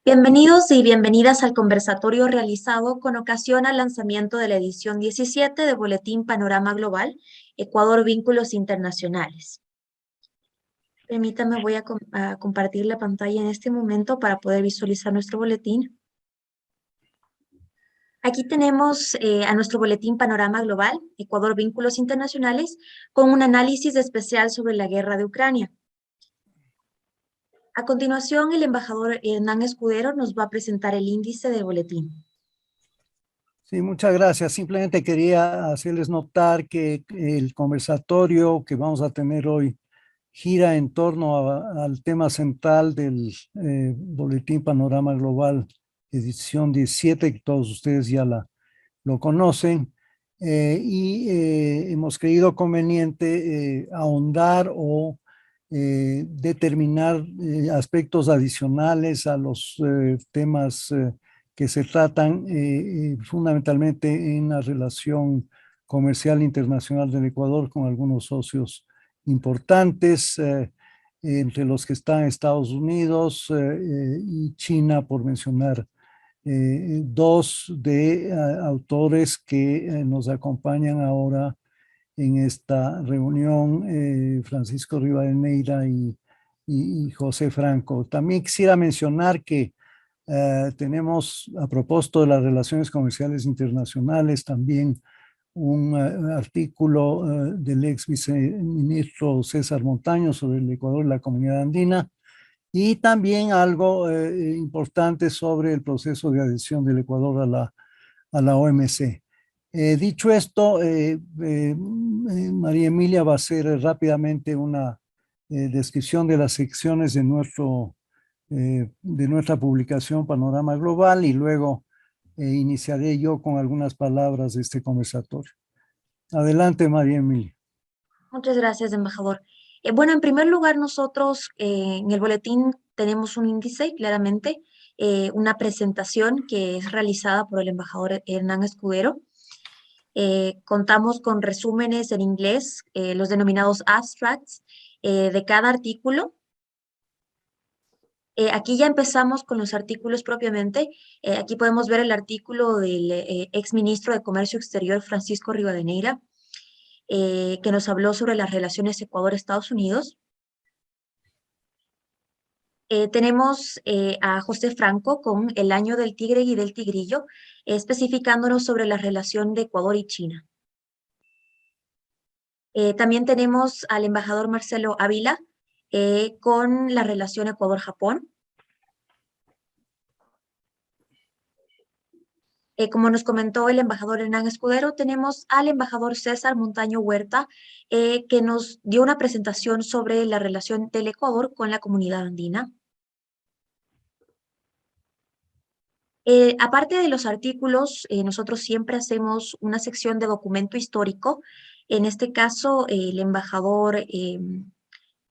Bienvenidos y bienvenidas al conversatorio realizado con ocasión al lanzamiento de la edición 17 de Boletín Panorama Global, Ecuador Vínculos Internacionales. Permítame, voy a compartir la pantalla en este momento para poder visualizar nuestro boletín. Aquí tenemos a nuestro boletín Panorama Global, Ecuador Vínculos Internacionales, con un análisis especial sobre la guerra de Ucrania. A continuación, el embajador Hernán Escudero nos va a presentar el índice del boletín. Sí, muchas gracias. Simplemente quería hacerles notar que el conversatorio que vamos a tener hoy gira en torno al tema central del Boletín Panorama Global, edición 17, que todos ustedes ya lo conocen, hemos creído conveniente ahondar o determinar aspectos adicionales a los temas que se tratan fundamentalmente en la relación comercial internacional del Ecuador con algunos socios importantes, entre los que están Estados Unidos y China, por mencionar dos de autores que nos acompañan ahora en esta reunión, Francisco Rivadeneira y José Franco. También quisiera mencionar que tenemos, a propósito de las relaciones comerciales internacionales, también un artículo del ex viceministro César Montaño sobre el Ecuador y la comunidad andina, y también algo importante sobre el proceso de adhesión del Ecuador a la OMC. Dicho esto, María Emilia va a hacer rápidamente una descripción de las secciones de nuestra publicación Panorama Global, y luego iniciaré yo con algunas palabras de este conversatorio. Adelante, María Emilia. Muchas gracias, embajador. Bueno, en primer lugar, nosotros en el boletín tenemos un índice, claramente, una presentación que es realizada por el embajador Hernán Escudero. Contamos con resúmenes en inglés, los denominados abstracts, de cada artículo. Aquí ya empezamos con los artículos propiamente. Aquí podemos ver el artículo del exministro de Comercio Exterior, Francisco Rivadeneira, que nos habló sobre las relaciones Ecuador-Estados Unidos. Tenemos a José Franco con el año del tigre y del tigrillo, especificándonos sobre la relación de Ecuador y China. También tenemos al embajador Marcelo Ávila con la relación Ecuador-Japón. Como nos comentó el embajador Hernán Escudero, tenemos al embajador César Montaño Huerta, que nos dio una presentación sobre la relación del Ecuador con la comunidad andina. Aparte de los artículos, nosotros siempre hacemos una sección de documento histórico. En este caso, el embajador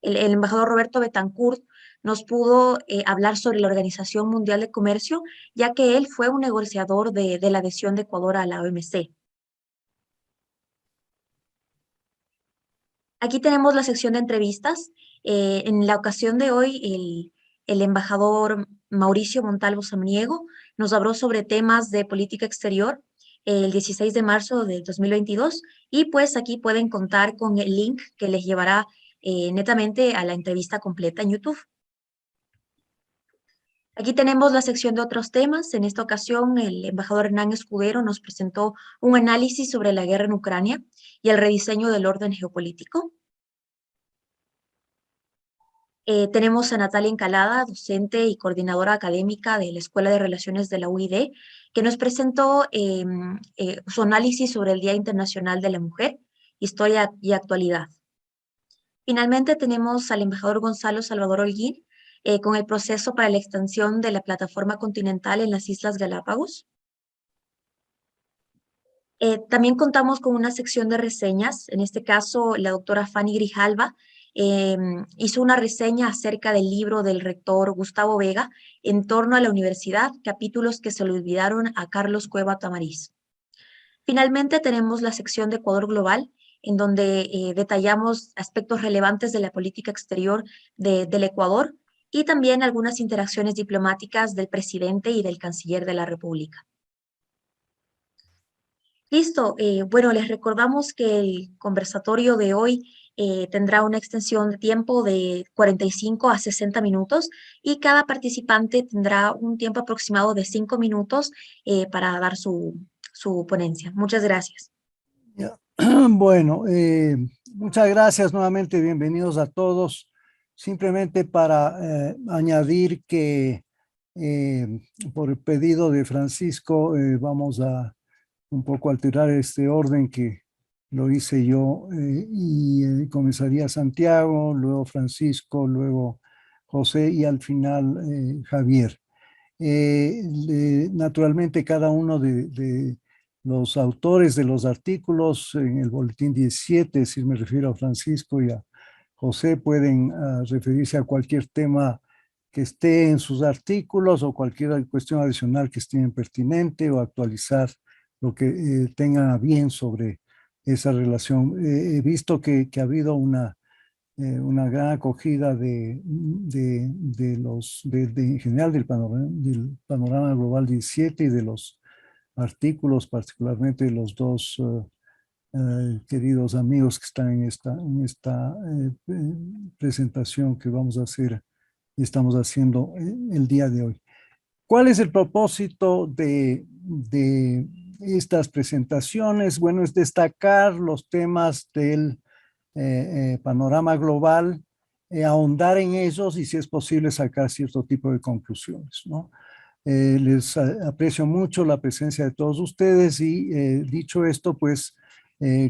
Roberto Betancourt nos pudo hablar sobre la Organización Mundial de Comercio, ya que él fue un negociador de la adhesión de Ecuador a la OMC. Aquí tenemos la sección de entrevistas. En la ocasión de hoy, el embajador Mauricio Montalvo Samaniego nos habló sobre temas de política exterior el 16 de marzo de 2022, y pues aquí pueden contar con el link que les llevará netamente a la entrevista completa en YouTube. Aquí tenemos la sección de otros temas. En esta ocasión, el embajador Hernán Escudero nos presentó un análisis sobre la guerra en Ucrania y el rediseño del orden geopolítico. Tenemos a Natalia Encalada, docente y coordinadora académica de la Escuela de Relaciones de la UID, que nos presentó su análisis sobre el Día Internacional de la Mujer, Historia y Actualidad. Finalmente tenemos al embajador Gonzalo Salvador Holguín, con el proceso para la extensión de la plataforma continental en las Islas Galápagos. También contamos con una sección de reseñas. En este caso, la doctora Fanny Grijalva hizo una reseña acerca del libro del rector Gustavo Vega, En torno a la universidad, capítulos que se le olvidaron a Carlos Cueva Tamariz. Finalmente tenemos la sección de Ecuador Global, en donde detallamos aspectos relevantes de la política exterior del Ecuador, y también algunas interacciones diplomáticas del presidente y del canciller de la República. Listo, bueno, les recordamos que el conversatorio de hoy tendrá una extensión de tiempo de 45 a 60 minutos y cada participante tendrá un tiempo aproximado de 5 minutos para dar su ponencia. Muchas gracias. Ya. Bueno, muchas gracias nuevamente, bienvenidos a todos. Simplemente para añadir que por el pedido de Francisco vamos a un poco alterar este orden que lo hice yo y comenzaría Santiago, luego Francisco, luego José y al final Javier. Naturalmente cada uno de los autores de los artículos en el boletín 17, si me refiero a Francisco y a José, pueden referirse a cualquier tema que esté en sus artículos o cualquier cuestión adicional que estime pertinente o actualizar lo que tengan a bien sobre esa relación. He visto que ha habido una gran acogida en general del panorama global 17 y de los artículos, particularmente de los dos queridos amigos que están en esta presentación que vamos a hacer y estamos haciendo el día de hoy. ¿Cuál es el propósito de estas presentaciones? Bueno, es destacar los temas del panorama global, ahondar en ellos y si es posible sacar cierto tipo de conclusiones, ¿no? Les aprecio mucho la presencia de todos ustedes y dicho esto, pues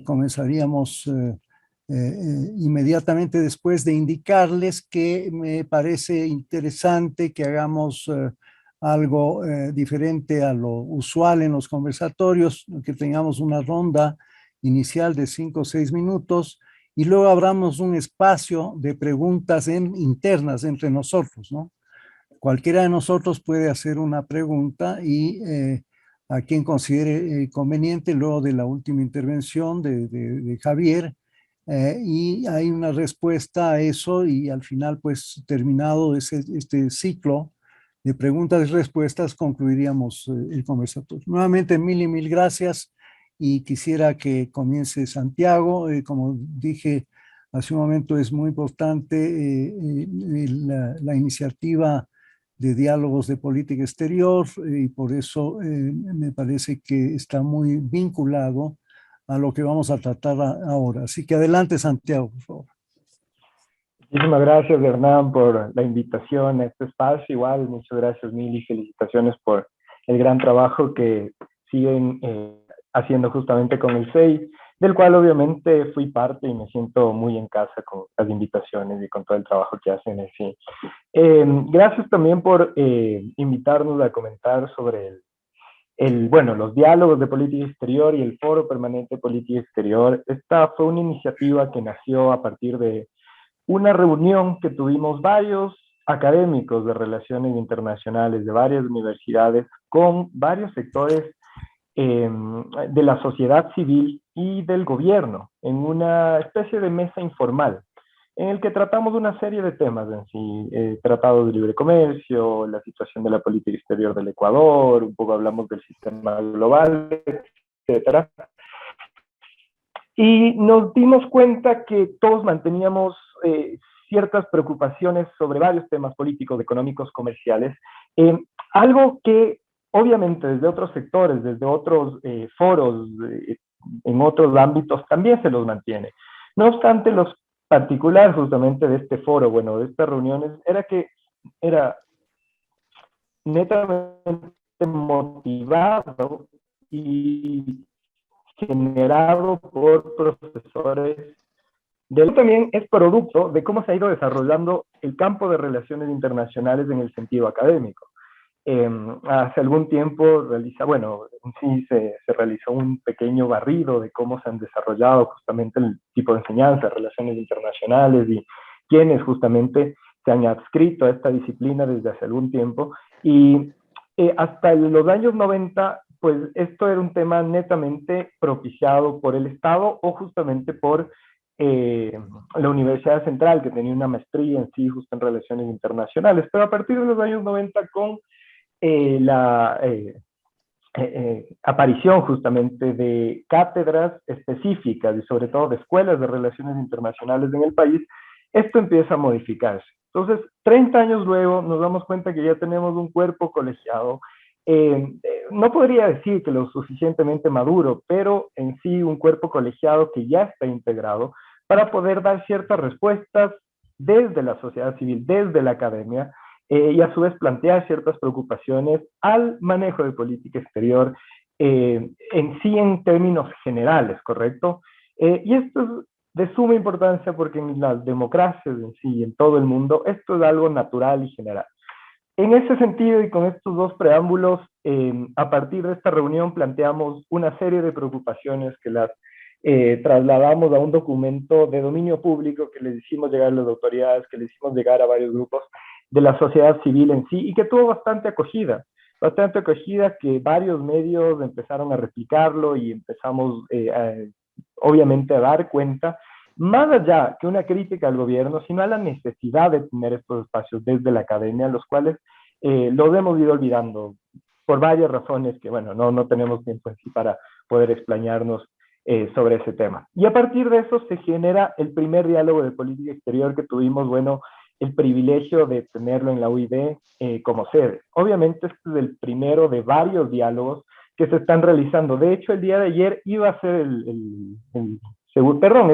comenzaríamos inmediatamente después de indicarles que me parece interesante que hagamos algo diferente a lo usual en los conversatorios, que tengamos una ronda inicial de 5 o 6 minutos y luego abramos un espacio de preguntas internas entre nosotros, ¿no? Cualquiera de nosotros puede hacer una pregunta y a quien considere conveniente luego de la última intervención de Javier y hay una respuesta a eso y al final pues terminado este ciclo de preguntas y respuestas concluiríamos el conversatorio. Nuevamente mil y mil gracias y quisiera que comience Santiago. Como dije hace un momento es muy importante la iniciativa de diálogos de política exterior y por eso me parece que está muy vinculado a lo que vamos a tratar ahora. Así que adelante, Santiago, por favor. Muchísimas gracias, Hernán, por la invitación a este espacio. Igual, muchas gracias, Mil, y felicitaciones por el gran trabajo que siguen haciendo justamente con el SEI, del cual obviamente fui parte y me siento muy en casa con las invitaciones y con todo el trabajo que hacen en el SEI. Gracias también por invitarnos a comentar sobre bueno, los diálogos de política exterior y el Foro Permanente de Política Exterior. Esta fue una iniciativa que nació a partir de una reunión que tuvimos varios académicos de relaciones internacionales de varias universidades con varios sectores de la sociedad civil y del gobierno en una especie de mesa informal en el que tratamos una serie de temas en sí, tratado de libre comercio, la situación de la política exterior del Ecuador, un poco hablamos del sistema global, etcétera. Y nos dimos cuenta que todos manteníamos ciertas preocupaciones sobre varios temas políticos, económicos, comerciales, algo que obviamente desde otros sectores, desde otros foros, en otros ámbitos también se los mantiene. No obstante, los particular justamente de este foro, bueno, de estas reuniones, era que era netamente motivado y generado por profesores. También es producto de cómo se ha ido desarrollando el campo de relaciones internacionales en el sentido académico. Hace algún tiempo sí se realizó un pequeño barrido de cómo se han desarrollado justamente el tipo de enseñanza, relaciones internacionales y quienes justamente se han adscrito a esta disciplina desde hace algún tiempo. Y hasta los años 90, pues esto era un tema netamente propiciado por el Estado o justamente por la Universidad Central, que tenía una maestría en sí justo en relaciones internacionales, pero a partir de los años 90 con la aparición justamente de cátedras específicas y sobre todo de escuelas de relaciones internacionales en el país, esto empieza a modificarse. Entonces, 30 años luego nos damos cuenta que ya tenemos un cuerpo colegiado, no podría decir que lo suficientemente maduro, pero en sí un cuerpo colegiado que ya está integrado para poder dar ciertas respuestas desde la sociedad civil, desde la academia, y a su vez plantear ciertas preocupaciones al manejo de política exterior en sí en términos generales, ¿correcto? Y esto es de suma importancia porque en las democracias en sí, en todo el mundo, esto es algo natural y general. En ese sentido y con estos dos preámbulos, a partir de esta reunión planteamos una serie de preocupaciones que las trasladamos a un documento de dominio público que les hicimos llegar a las autoridades, que les hicimos llegar a varios grupos de la sociedad civil en sí y que tuvo bastante acogida que varios medios empezaron a replicarlo y empezamos obviamente a dar cuenta, más allá que una crítica al gobierno, sino a la necesidad de tener estos espacios desde la academia, los cuales los hemos ido olvidando por varias razones que, bueno, no tenemos tiempo en sí para poder explayarnos sobre ese tema. Y a partir de eso se genera el primer diálogo de política exterior que tuvimos, bueno, el privilegio de tenerlo en la UID como sede. Obviamente este es el primero de varios diálogos que se están realizando. De hecho, el día de ayer iba a ser el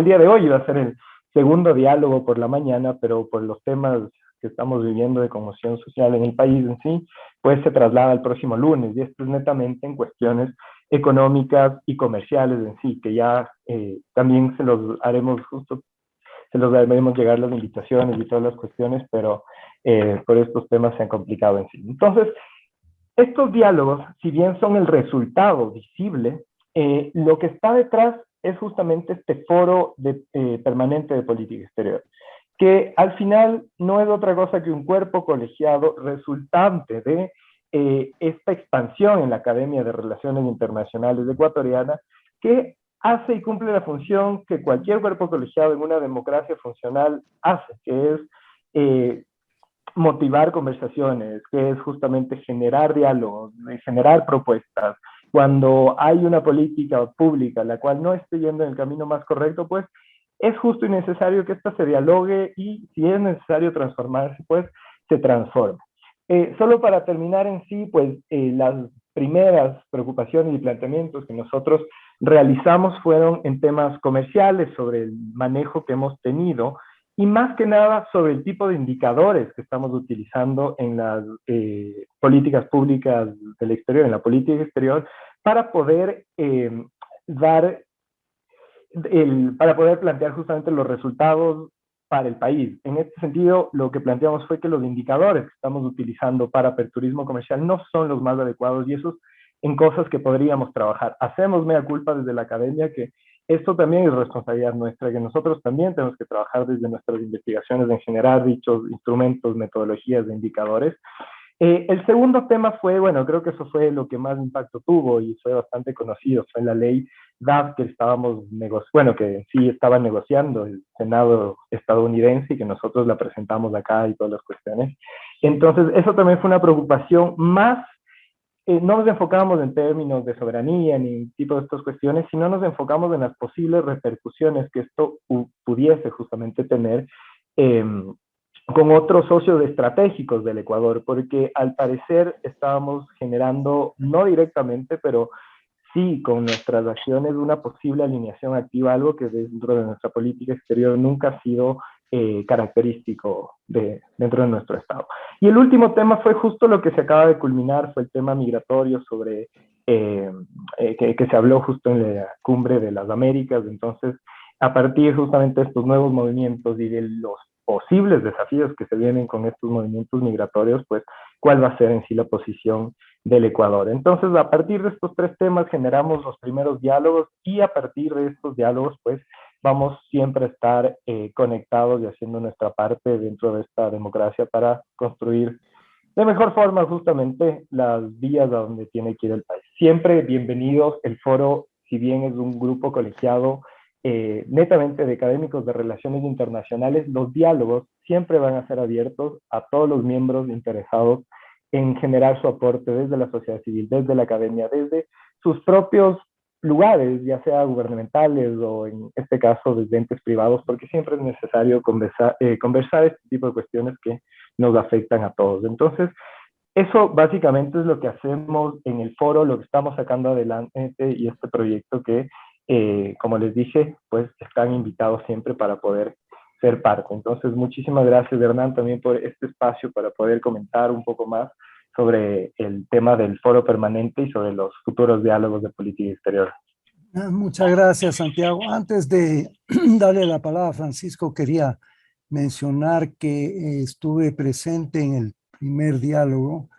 día de hoy iba a ser el segundo diálogo por la mañana, pero por los temas que estamos viviendo de conmoción social en el país en sí, pues se traslada al próximo lunes, y esto es netamente en cuestiones económicas y comerciales en sí, que ya también se los haremos llegar las invitaciones y todas las cuestiones, pero por estos temas se han complicado en sí. Entonces, estos diálogos, si bien son el resultado visible, lo que está detrás es justamente este foro permanente de política exterior, que al final no es otra cosa que un cuerpo colegiado resultante de esta expansión en la Academia de Relaciones Internacionales Ecuatoriana, que hace y cumple la función que cualquier cuerpo colegiado en una democracia funcional hace, que es motivar conversaciones, que es justamente generar diálogos, generar propuestas. Cuando hay una política pública la cual no esté yendo en el camino más correcto, pues es justo y necesario que ésta se dialogue y si es necesario transformarse, pues se transforma. Solo para terminar en sí, pues las primeras preocupaciones y planteamientos que nosotros realizamos fueron en temas comerciales sobre el manejo que hemos tenido y más que nada sobre el tipo de indicadores que estamos utilizando en las políticas públicas del exterior, en la política exterior, para poder para poder plantear justamente los resultados para el país. En este sentido, lo que planteamos fue que los indicadores que estamos utilizando para aperturismo comercial no son los más adecuados y eso es en cosas que podríamos trabajar. Hacemos mea culpa desde la academia que esto también es responsabilidad nuestra, que nosotros también tenemos que trabajar desde nuestras investigaciones en generar dichos instrumentos, metodologías de indicadores. El segundo tema fue, bueno, creo que eso fue lo que más impacto tuvo y fue bastante conocido, fue la ley DAF que que sí estaba negociando el Senado estadounidense y que nosotros la presentamos acá y todas las cuestiones. Entonces, eso también fue una preocupación más. No nos enfocamos en términos de soberanía ni tipo de estas cuestiones, sino nos enfocamos en las posibles repercusiones que esto pudiese justamente tener con otros socios estratégicos del Ecuador, porque al parecer estábamos generando, no directamente, pero sí con nuestras acciones, una posible alineación activa, algo que dentro de nuestra política exterior nunca ha sido característico dentro de nuestro Estado. Y el último tema fue justo lo que se acaba de culminar, fue el tema migratorio sobre que se habló justo en la Cumbre de las Américas. Entonces, a partir justamente de estos nuevos movimientos y de los posibles desafíos que se vienen con estos movimientos migratorios, pues, ¿cuál va a ser en sí la posición del Ecuador? Entonces, a partir de estos tres temas generamos los primeros diálogos y a partir de estos diálogos, pues, vamos siempre a estar conectados y haciendo nuestra parte dentro de esta democracia para construir de mejor forma justamente las vías a donde tiene que ir el país. Siempre bienvenidos. El foro, si bien es un grupo colegiado netamente de académicos de relaciones internacionales, los diálogos siempre van a ser abiertos a todos los miembros interesados en generar su aporte desde la sociedad civil, desde la academia, desde sus propios lugares, ya sea gubernamentales o en este caso desde entes privados, porque siempre es necesario conversar este tipo de cuestiones que nos afectan a todos. Entonces, eso básicamente es lo que hacemos en el foro, lo que estamos sacando adelante y este proyecto que, como les dije, pues están invitados siempre para poder ser parte. Entonces, muchísimas gracias, Hernán, también por este espacio para poder comentar un poco más sobre el tema del foro permanente y sobre los futuros diálogos de política exterior. Muchas gracias, Santiago. Antes de darle la palabra a Francisco, quería mencionar que estuve presente en el primer diálogo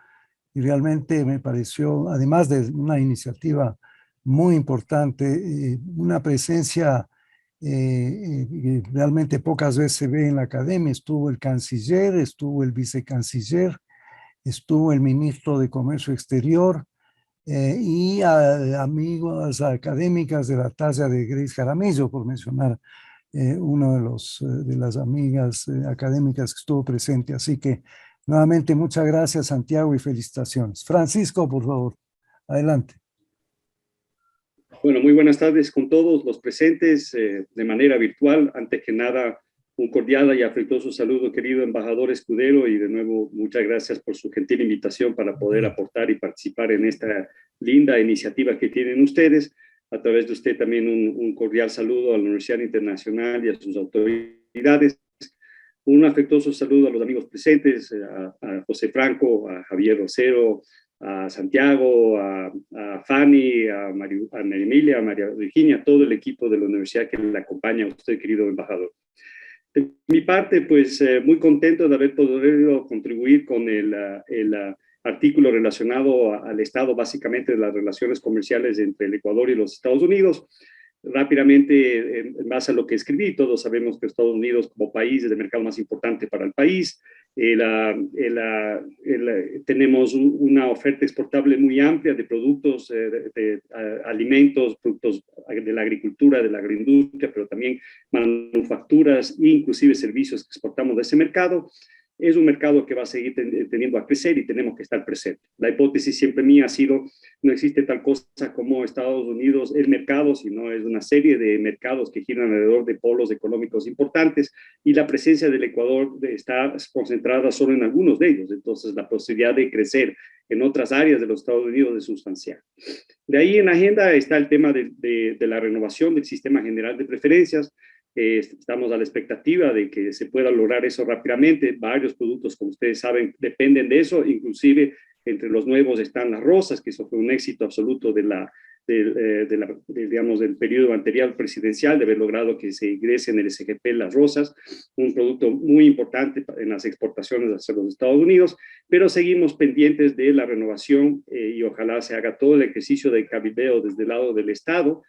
y realmente me pareció, además de una iniciativa muy importante, una presencia que realmente pocas veces se ve en la academia. Estuvo el canciller, estuvo el vicecanciller, estuvo el ministro de Comercio Exterior y amigos académicas de la talla de Grace Jaramillo, por mencionar uno de las amigas académicas que estuvo presente. Así que nuevamente muchas gracias, Santiago, y felicitaciones. Francisco, por favor, adelante. Bueno, muy buenas tardes con todos los presentes de manera virtual. Antes que nada, un cordial y afectuoso saludo, querido embajador Escudero, y de nuevo muchas gracias por su gentil invitación para poder aportar y participar en esta linda iniciativa que tienen ustedes. A través de usted también un cordial saludo a la Universidad Internacional y a sus autoridades. Un afectuoso saludo a los amigos presentes, a José Franco, a Javier Rosero, a Santiago, a Fanny, a María Emilia, a María Virginia, a todo el equipo de la universidad que le acompaña a usted, querido embajador. De mi parte, pues muy contento de haber podido contribuir con el artículo relacionado al estado básicamente de las relaciones comerciales entre el Ecuador y los Estados Unidos. Rápidamente, en base a lo que escribí, todos sabemos que Estados Unidos como país es el mercado más importante para el país. Tenemos una oferta exportable muy amplia de productos, de alimentos, productos de la agricultura, de la agroindustria, pero también manufacturas e inclusive servicios que exportamos de ese mercado. Es un mercado que va a seguir tendiendo a crecer y tenemos que estar presentes. La hipótesis siempre mía ha sido, no existe tal cosa como Estados Unidos, el mercado, sino es una serie de mercados que giran alrededor de polos económicos importantes y la presencia del Ecuador está concentrada solo en algunos de ellos. Entonces, la posibilidad de crecer en otras áreas de los Estados Unidos es sustancial. De ahí en la agenda está el tema de la renovación del sistema general de preferencias. Estamos a la expectativa de que se pueda lograr eso rápidamente. Varios productos, como ustedes saben, dependen de eso. Inclusive, entre los nuevos están las rosas, que eso fue un éxito absoluto digamos, del periodo anterior presidencial, de haber logrado que se ingrese en el SGP las rosas, un producto muy importante en las exportaciones hacia los Estados Unidos, pero seguimos pendientes de la renovación y ojalá se haga todo el ejercicio de cabildeo desde el lado del Estado,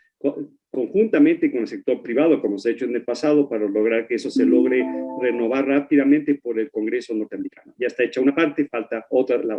conjuntamente con el sector privado, como se ha hecho en el pasado, para lograr que eso se logre renovar rápidamente por el Congreso norteamericano. Ya está hecha una parte, falta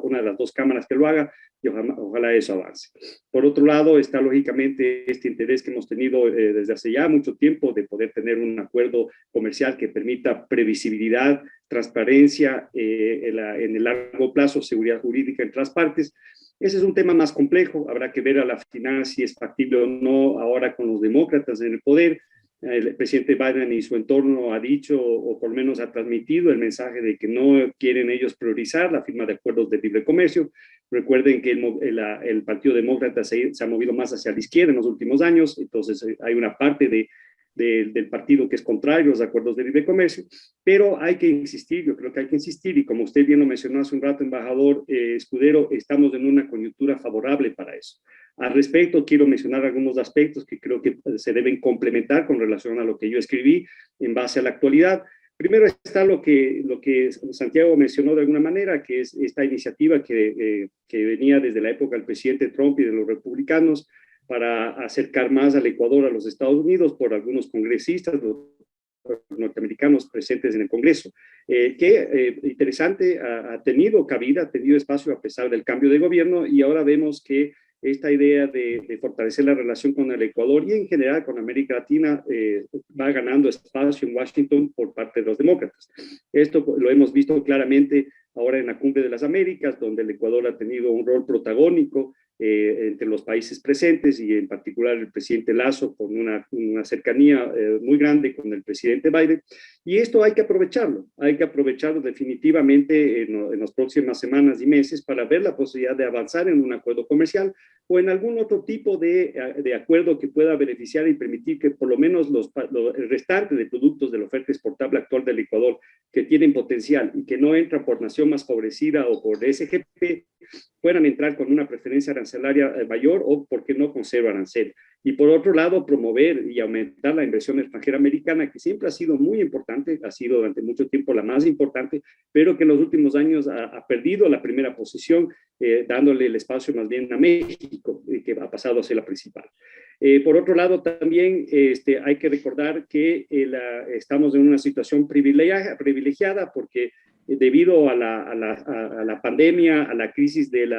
una de las dos cámaras que lo haga y ojalá eso avance. Por otro lado, está lógicamente este interés que hemos tenido desde hace ya mucho tiempo de poder tener un acuerdo comercial que permita previsibilidad, transparencia, en el largo plazo, seguridad jurídica entre las partes. Ese es un tema más complejo, habrá que ver a la final si es factible o no ahora con los demócratas en el poder. El presidente Biden y su entorno ha dicho, o por lo menos ha transmitido el mensaje de que no quieren ellos priorizar la firma de acuerdos de libre comercio. Recuerden que el Partido Demócrata se ha movido más hacia la izquierda en los últimos años, entonces hay una parte del partido que es contrario a los acuerdos de libre comercio, pero hay que insistir, yo creo que hay que insistir, y como usted bien lo mencionó hace un rato, embajador Escudero, estamos en una coyuntura favorable para eso. Al respecto, quiero mencionar algunos aspectos que creo que se deben complementar con relación a lo que yo escribí en base a la actualidad. Primero está lo que Santiago mencionó de alguna manera, que es esta iniciativa que venía desde la época del presidente Trump y de los republicanos, para acercar más al Ecuador a los Estados Unidos por algunos congresistas norteamericanos presentes en el Congreso, interesante, ha tenido cabida, ha tenido espacio a pesar del cambio de gobierno, y ahora vemos que esta idea de fortalecer la relación con el Ecuador y en general con América Latina va ganando espacio en Washington por parte de los demócratas. Esto lo hemos visto claramente ahora en la Cumbre de las Américas, donde el Ecuador ha tenido un rol protagónico entre los países presentes y en particular el presidente Lasso con una cercanía muy grande con el presidente Biden. Y esto hay que aprovecharlo definitivamente en las próximas semanas y meses para ver la posibilidad de avanzar en un acuerdo comercial o en algún otro tipo de acuerdo que pueda beneficiar y permitir que por lo menos el restante de productos de la oferta exportable actual del Ecuador que tienen potencial y que no entran por nación más favorecida o por SGP puedan entrar con una preferencia arancelaria mayor o, ¿por qué no, con cero arancel? Y por otro lado, promover y aumentar la inversión extranjera americana, que siempre ha sido muy importante, ha sido durante mucho tiempo la más importante, pero que en los últimos años ha perdido la primera posición, dándole el espacio más bien a México, que ha pasado a ser la principal. Por otro lado, también hay que recordar que estamos en una situación privilegiada porque debido a la pandemia, a la crisis del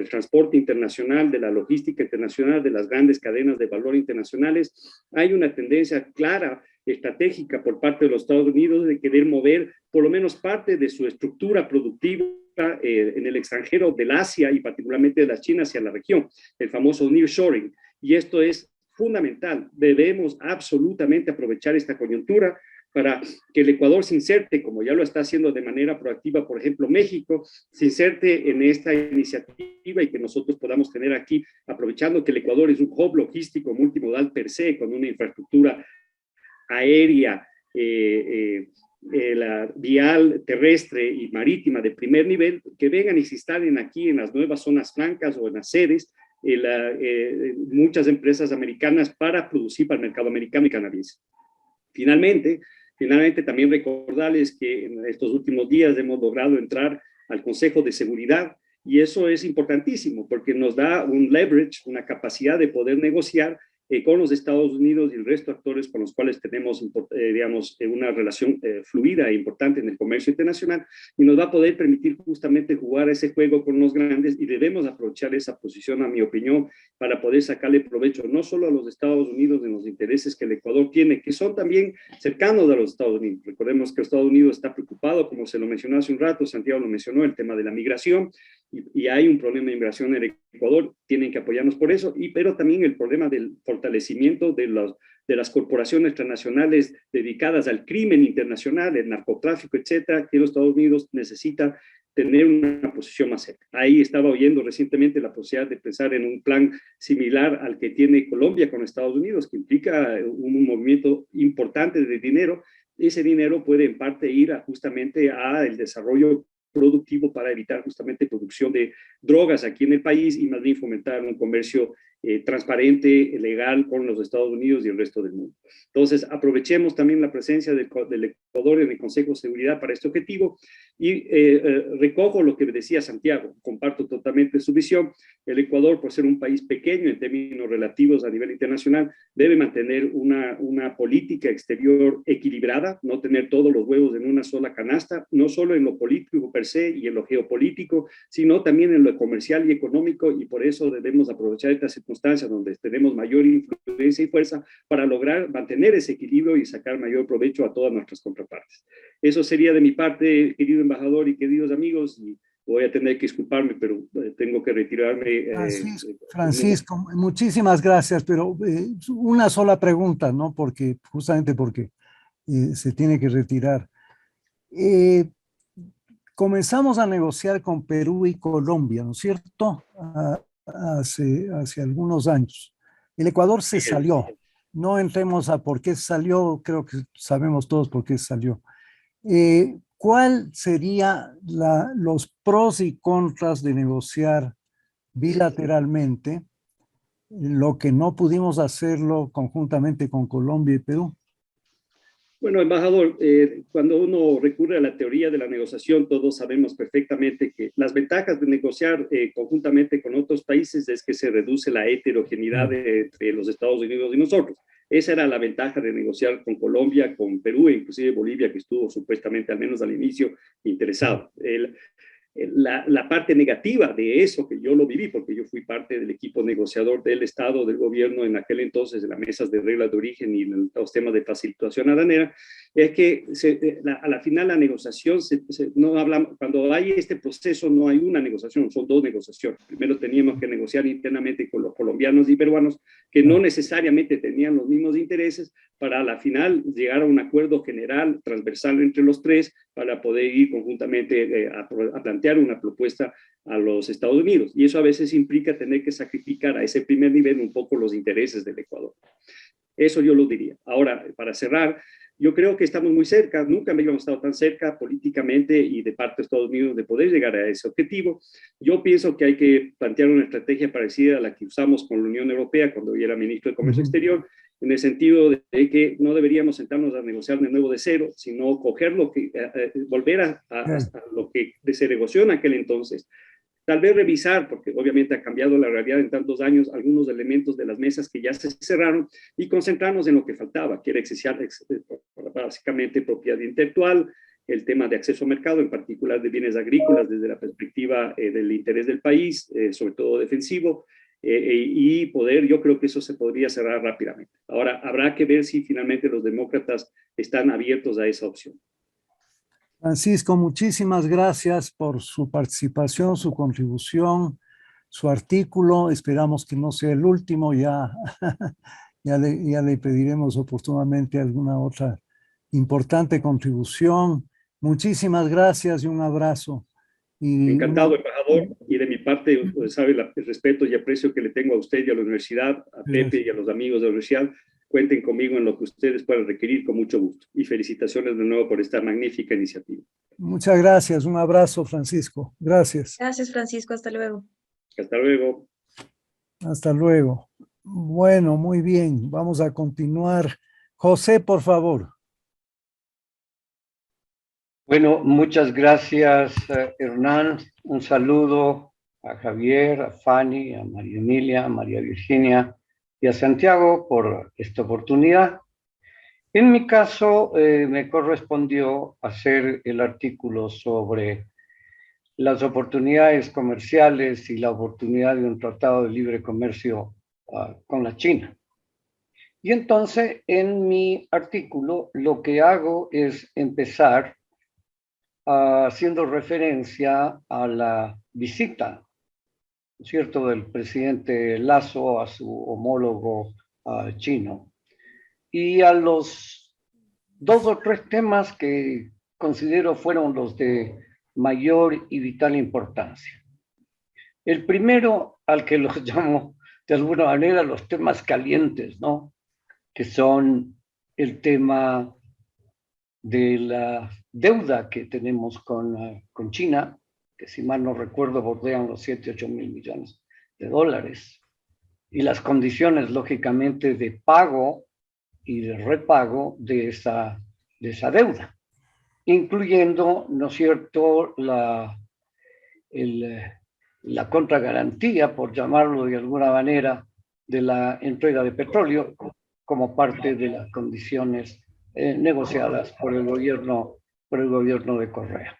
transporte internacional, de la logística internacional, de las grandes cadenas de valor internacionales, hay una tendencia clara, estratégica por parte de los Estados Unidos de querer mover por lo menos parte de su estructura productiva en el extranjero del Asia y particularmente de la China hacia la región, el famoso nearshoring. Y esto es fundamental. Debemos absolutamente aprovechar esta coyuntura para que el Ecuador se inserte, como ya lo está haciendo de manera proactiva, por ejemplo, México, se inserte en esta iniciativa y que nosotros podamos tener aquí, aprovechando que el Ecuador es un hub logístico multimodal per se, con una infraestructura aérea, la vial terrestre y marítima de primer nivel, que vengan y se instalen aquí en las nuevas zonas francas o en las sedes, muchas empresas americanas para producir para el mercado americano y canadiense. Finalmente, también recordarles que en estos últimos días hemos logrado entrar al Consejo de Seguridad y eso es importantísimo porque nos da un leverage, una capacidad de poder negociar con los Estados Unidos y el resto de actores con los cuales tenemos, digamos, una relación fluida e importante en el comercio internacional y nos va a poder permitir justamente jugar ese juego con los grandes y debemos aprovechar esa posición, a mi opinión, para poder sacarle provecho no solo a los Estados Unidos de los intereses que el Ecuador tiene, que son también cercanos a los Estados Unidos. Recordemos que Estados Unidos está preocupado, como se lo mencionó hace un rato, Santiago lo mencionó, el tema de la migración y hay un problema de migración en el Ecuador, tienen que apoyarnos por eso, pero también el problema del fortalecimiento de las corporaciones transnacionales dedicadas al crimen internacional, el narcotráfico, etcétera, que los Estados Unidos necesitan tener una posición más cerca. Ahí estaba oyendo recientemente la posibilidad de pensar en un plan similar al que tiene Colombia con Estados Unidos, que implica un movimiento importante de dinero. Ese dinero puede en parte ir justamente al desarrollo productivo para evitar justamente producción de drogas aquí en el país y más bien fomentar un comercio transparente, legal con los Estados Unidos y el resto del mundo. Entonces, aprovechemos también la presencia del Ecuador en el Consejo de Seguridad para este objetivo y recojo lo que decía Santiago, comparto totalmente su visión. El Ecuador, por ser un país pequeño en términos relativos a nivel internacional, debe mantener una política exterior equilibrada, no tener todos los huevos en una sola canasta, no solo en lo político per se y en lo geopolítico, sino también en lo comercial y económico, y por eso debemos aprovechar estas circunstancias donde tenemos mayor influencia y fuerza para lograr mantener ese equilibrio y sacar mayor provecho a todas nuestras contrapartes. Eso sería de mi parte, querido embajador y queridos amigos, y voy a tener que disculparme, pero tengo que retirarme. Francisco, muchísimas gracias, pero una sola pregunta, ¿no? Justamente porque se tiene que retirar. Comenzamos a negociar con Perú y Colombia, ¿no es cierto? Hace algunos años. El Ecuador se salió. No entremos a por qué salió, creo que sabemos todos por qué salió. ¿Cuál sería los pros y contras de negociar bilateralmente lo que no pudimos hacerlo conjuntamente con Colombia y Perú? Bueno, embajador, cuando uno recurre a la teoría de la negociación, todos sabemos perfectamente que las ventajas de negociar conjuntamente con otros países es que se reduce la heterogeneidad entre los Estados Unidos y nosotros. Esa era la ventaja de negociar con Colombia, con Perú e inclusive Bolivia, que estuvo supuestamente, al menos al inicio, interesado. la parte negativa de eso, que yo lo viví, porque yo fui parte del equipo negociador del Estado, del gobierno en aquel entonces, de las mesas de reglas de origen y los temas de facilitación aduanera, es que a la final la negociación, no hablamos, cuando hay este proceso no hay una negociación, son dos negociaciones. Primero teníamos que negociar internamente con los colombianos y peruanos, que no necesariamente tenían los mismos intereses, para a la final llegar a un acuerdo general, transversal entre los tres, para poder ir conjuntamente a plantear una propuesta a los Estados Unidos. Y eso a veces implica tener que sacrificar a ese primer nivel un poco los intereses del Ecuador. Eso yo lo diría. Ahora, para cerrar, yo creo que estamos muy cerca, nunca habíamos estado tan cerca políticamente y de parte de Estados Unidos de poder llegar a ese objetivo. Yo pienso que hay que plantear una estrategia parecida a la que usamos con la Unión Europea cuando yo era ministro de Comercio Exterior, en el sentido de que no deberíamos sentarnos a negociar de nuevo de cero, sino coger lo que, volver a lo que se negoció en aquel entonces. Tal vez revisar, porque obviamente ha cambiado la realidad en tantos años, algunos elementos de las mesas que ya se cerraron y concentrarnos en lo que faltaba, que era básicamente propiedad intelectual, el tema de acceso al mercado, en particular de bienes agrícolas desde la perspectiva del interés del país, sobre todo defensivo, y poder, yo creo que eso se podría cerrar rápidamente. Ahora, habrá que ver si finalmente los demócratas están abiertos a esa opción. Francisco, muchísimas gracias por su participación, su contribución, su artículo. Esperamos que no sea el último, ya le pediremos oportunamente alguna otra importante contribución. Muchísimas gracias y un abrazo. Encantado, embajador, y de mi parte, sabe el respeto y aprecio que le tengo a usted y a la universidad, a Pepe y a los amigos de la universidad. Cuenten conmigo en lo que ustedes puedan requerir con mucho gusto. Y felicitaciones de nuevo por esta magnífica iniciativa. Muchas gracias. Un abrazo, Francisco. Gracias. Gracias, Francisco. Hasta luego. Hasta luego. Hasta luego. Bueno, muy bien. Vamos a continuar. José, por favor. Bueno, muchas gracias, Hernán. Un saludo a Javier, a Fanny, a María Emilia, a María Virginia y a Santiago por esta oportunidad. En mi caso, me correspondió hacer el artículo sobre las oportunidades comerciales y la oportunidad de un tratado de libre comercio con la China. Y entonces, en mi artículo, lo que hago es empezar haciendo referencia a la visita, ¿cierto?, del presidente Lasso a su homólogo chino, y a los 2 o 3 temas que considero fueron los de mayor y vital importancia. El primero, al que los llamo de alguna manera los temas calientes, ¿no?, que son el tema de la deuda que tenemos con China, que si mal no recuerdo bordean los 7-8 mil millones de dólares, y las condiciones, lógicamente, de pago y de repago de esa deuda, incluyendo, ¿no es cierto?, la contragarantía, por llamarlo de alguna manera, de la entrega de petróleo como parte de las condiciones negociadas por el gobierno de Correa.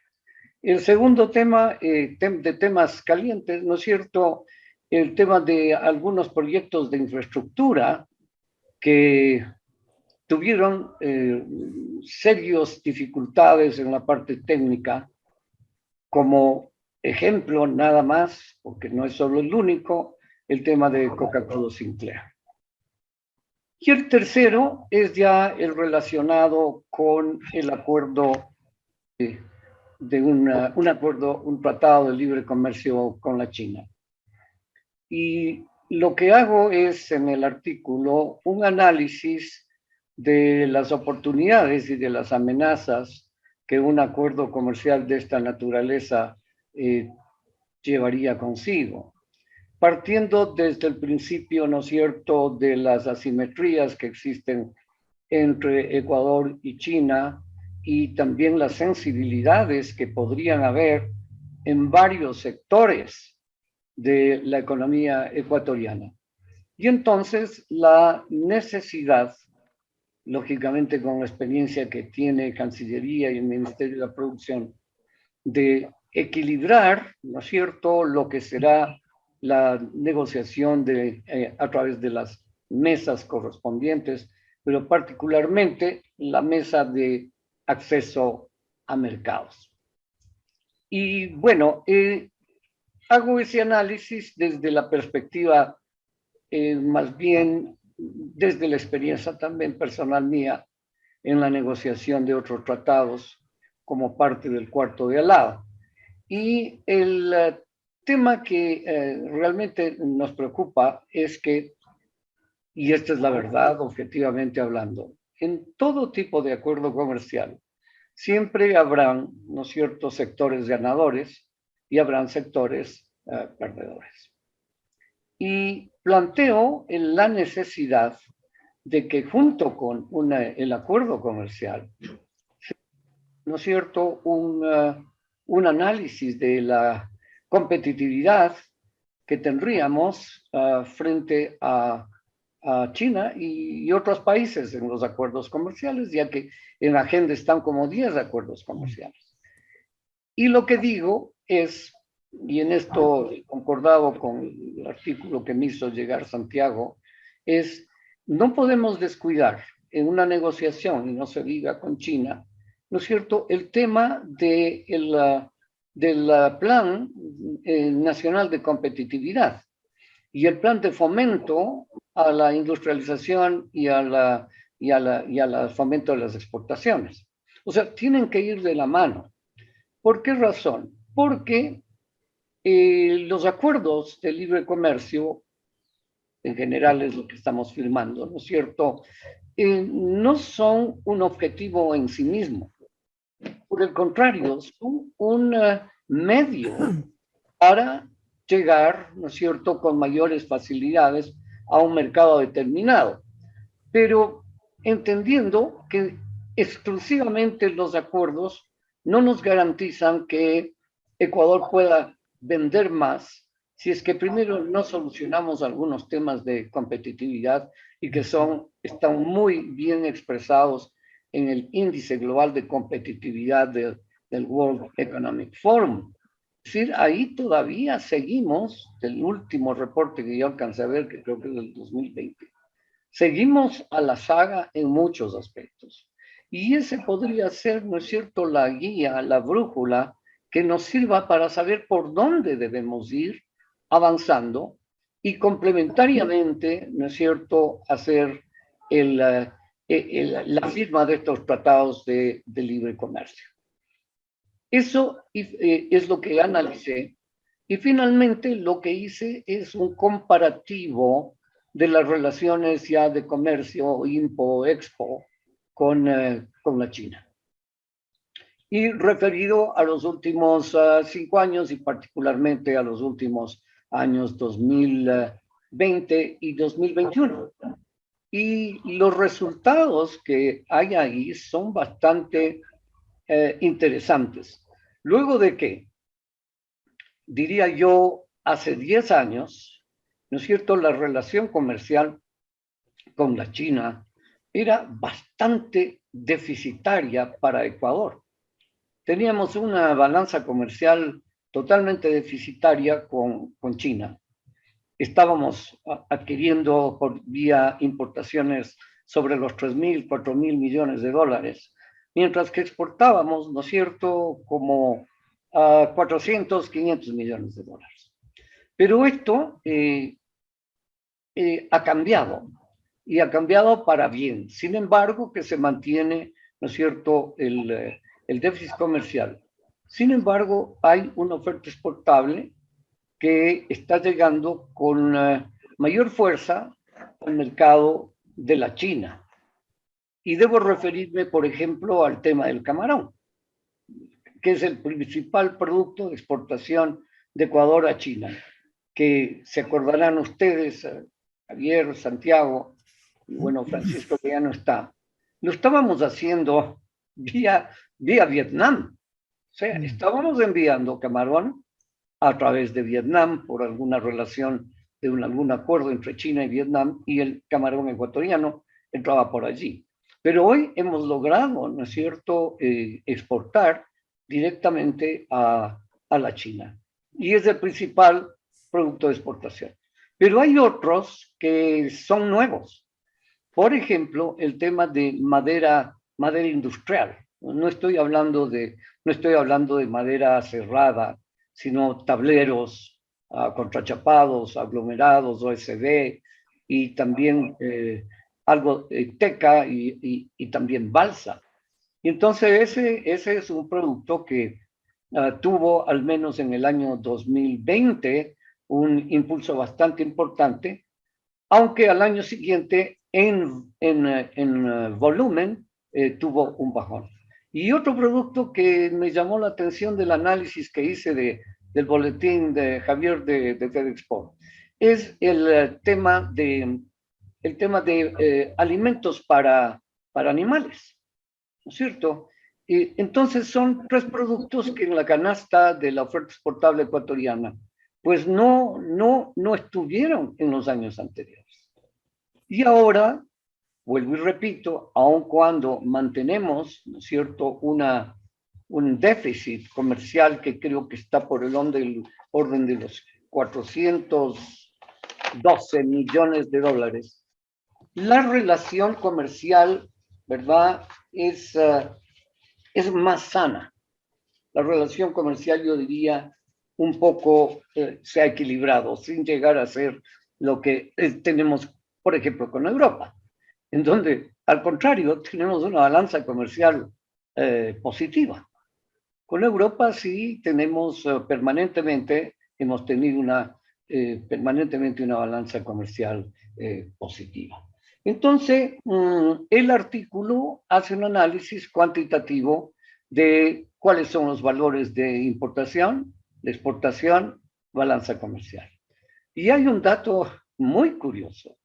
El segundo tema, de temas calientes, ¿no es cierto?, el tema de algunos proyectos de infraestructura que tuvieron serias dificultades en la parte técnica. Como ejemplo, nada más, porque no es solo el único, el tema de Coca-Cola Sinclair. Y el tercero es ya el relacionado con el acuerdo un tratado de libre comercio con la China. Y lo que hago es, en el artículo, un análisis de las oportunidades y de las amenazas que un acuerdo comercial de esta naturaleza llevaría consigo. Partiendo desde el principio, ¿no es cierto?, de las asimetrías que existen entre Ecuador y China, y también las sensibilidades que podrían haber en varios sectores de la economía ecuatoriana. Y entonces la necesidad, lógicamente con la experiencia que tiene Cancillería y el Ministerio de la Producción, de equilibrar, ¿no es cierto?, lo que será la negociación a través de las mesas correspondientes, pero particularmente la mesa de acceso a mercados. Y bueno, hago ese análisis desde la perspectiva, más bien desde la experiencia también personal mía en la negociación de otros tratados como parte del Cuarto de Alaba. Y el tema que realmente nos preocupa es que, y esta es la verdad, objetivamente hablando, en todo tipo de acuerdo comercial siempre habrán, ¿no es cierto?, sectores ganadores y habrán sectores perdedores. Y planteo la necesidad de que junto con el acuerdo comercial, ¿no es cierto?, un análisis de la competitividad que tendríamos frente a China y otros países en los acuerdos comerciales, ya que en la agenda están como 10 acuerdos comerciales. Y lo que digo es, y en esto concordado con el artículo que me hizo llegar Santiago, es no podemos descuidar en una negociación, y no se diga con China, ¿no es cierto?, el tema del Plan Nacional de Competitividad y el plan de fomento a la industrialización y al fomento de las exportaciones. O sea, tienen que ir de la mano. ¿Por qué razón? Porque los acuerdos de libre comercio, en general es lo que estamos firmando, ¿no es cierto?, no son un objetivo en sí mismo. Por el contrario, son un medio para llegar, ¿no es cierto?, con mayores facilidades a un mercado determinado. Pero entendiendo que exclusivamente los acuerdos no nos garantizan que Ecuador pueda vender más si es que primero no solucionamos algunos temas de competitividad y que están muy bien expresados en el índice global de competitividad del World Economic Forum. Es decir, ahí todavía seguimos, del último reporte que yo alcancé a ver, que creo que es del 2020, seguimos a la saga en muchos aspectos. Y ese podría ser, ¿no es cierto?, la guía, la brújula que nos sirva para saber por dónde debemos ir avanzando y complementariamente, ¿no es cierto?, hacer la firma de estos tratados de libre comercio. Eso es lo que analicé y finalmente lo que hice es un comparativo de las relaciones ya de comercio, IMPO-EXPO, con la China. Y referido a los últimos 5 años y particularmente a los últimos años 2020 y 2021. Y los resultados que hay ahí son bastante interesantes. Luego de que, diría yo, hace 10 años, ¿no es cierto?, la relación comercial con la China era bastante deficitaria para Ecuador. Teníamos una balanza comercial totalmente deficitaria con China. Estábamos adquiriendo por vía importaciones sobre los 3.000, 4.000 millones de dólares, mientras que exportábamos, ¿no es cierto?, como 400, 500 millones de dólares. Pero esto ha cambiado, y ha cambiado para bien. Sin embargo, que se mantiene, ¿no es cierto?, el déficit comercial. Sin embargo, hay una oferta exportable que está llegando con mayor fuerza al mercado de la China. Y debo referirme, por ejemplo, al tema del camarón, que es el principal producto de exportación de Ecuador a China, que se acordarán ustedes, Javier, Santiago, y bueno, Francisco que ya no está, lo estábamos haciendo vía Vietnam. O sea, estábamos enviando camarón a través de Vietnam por alguna relación de algún acuerdo entre China y Vietnam, y el camarón ecuatoriano entraba por allí. Pero hoy hemos logrado, ¿no es cierto?, exportar directamente a a la China y es el principal producto de exportación. Pero hay otros que son nuevos. Por ejemplo, el tema de madera industrial. No estoy hablando de madera cerrada, sino tableros, contrachapados, aglomerados, OSB y también algo teca y también balsa. Y entonces ese es un producto que tuvo, al menos en el año 2020, un impulso bastante importante, aunque al año siguiente en volumen tuvo un bajón. Y otro producto que me llamó la atención del análisis que hice del boletín de Javier de FedExport es el tema de alimentos para animales, ¿no es cierto? Y entonces son 3 productos que en la canasta de la oferta exportable ecuatoriana pues no estuvieron en los años anteriores. Y ahora, vuelvo y repito, aun cuando mantenemos, ¿no es cierto?, un déficit comercial que creo que está por el orden de los 412 millones de dólares, la relación comercial, ¿verdad?, es más sana. La relación comercial, yo diría, un poco se ha equilibrado, sin llegar a ser lo que tenemos, por ejemplo, con Europa, en donde, al contrario, tenemos una balanza comercial positiva. Con Europa sí tenemos permanentemente, hemos tenido permanentemente una balanza comercial positiva. Entonces, el artículo hace un análisis cuantitativo de cuáles son los valores de importación, de exportación, balanza comercial. Y hay un dato muy curioso,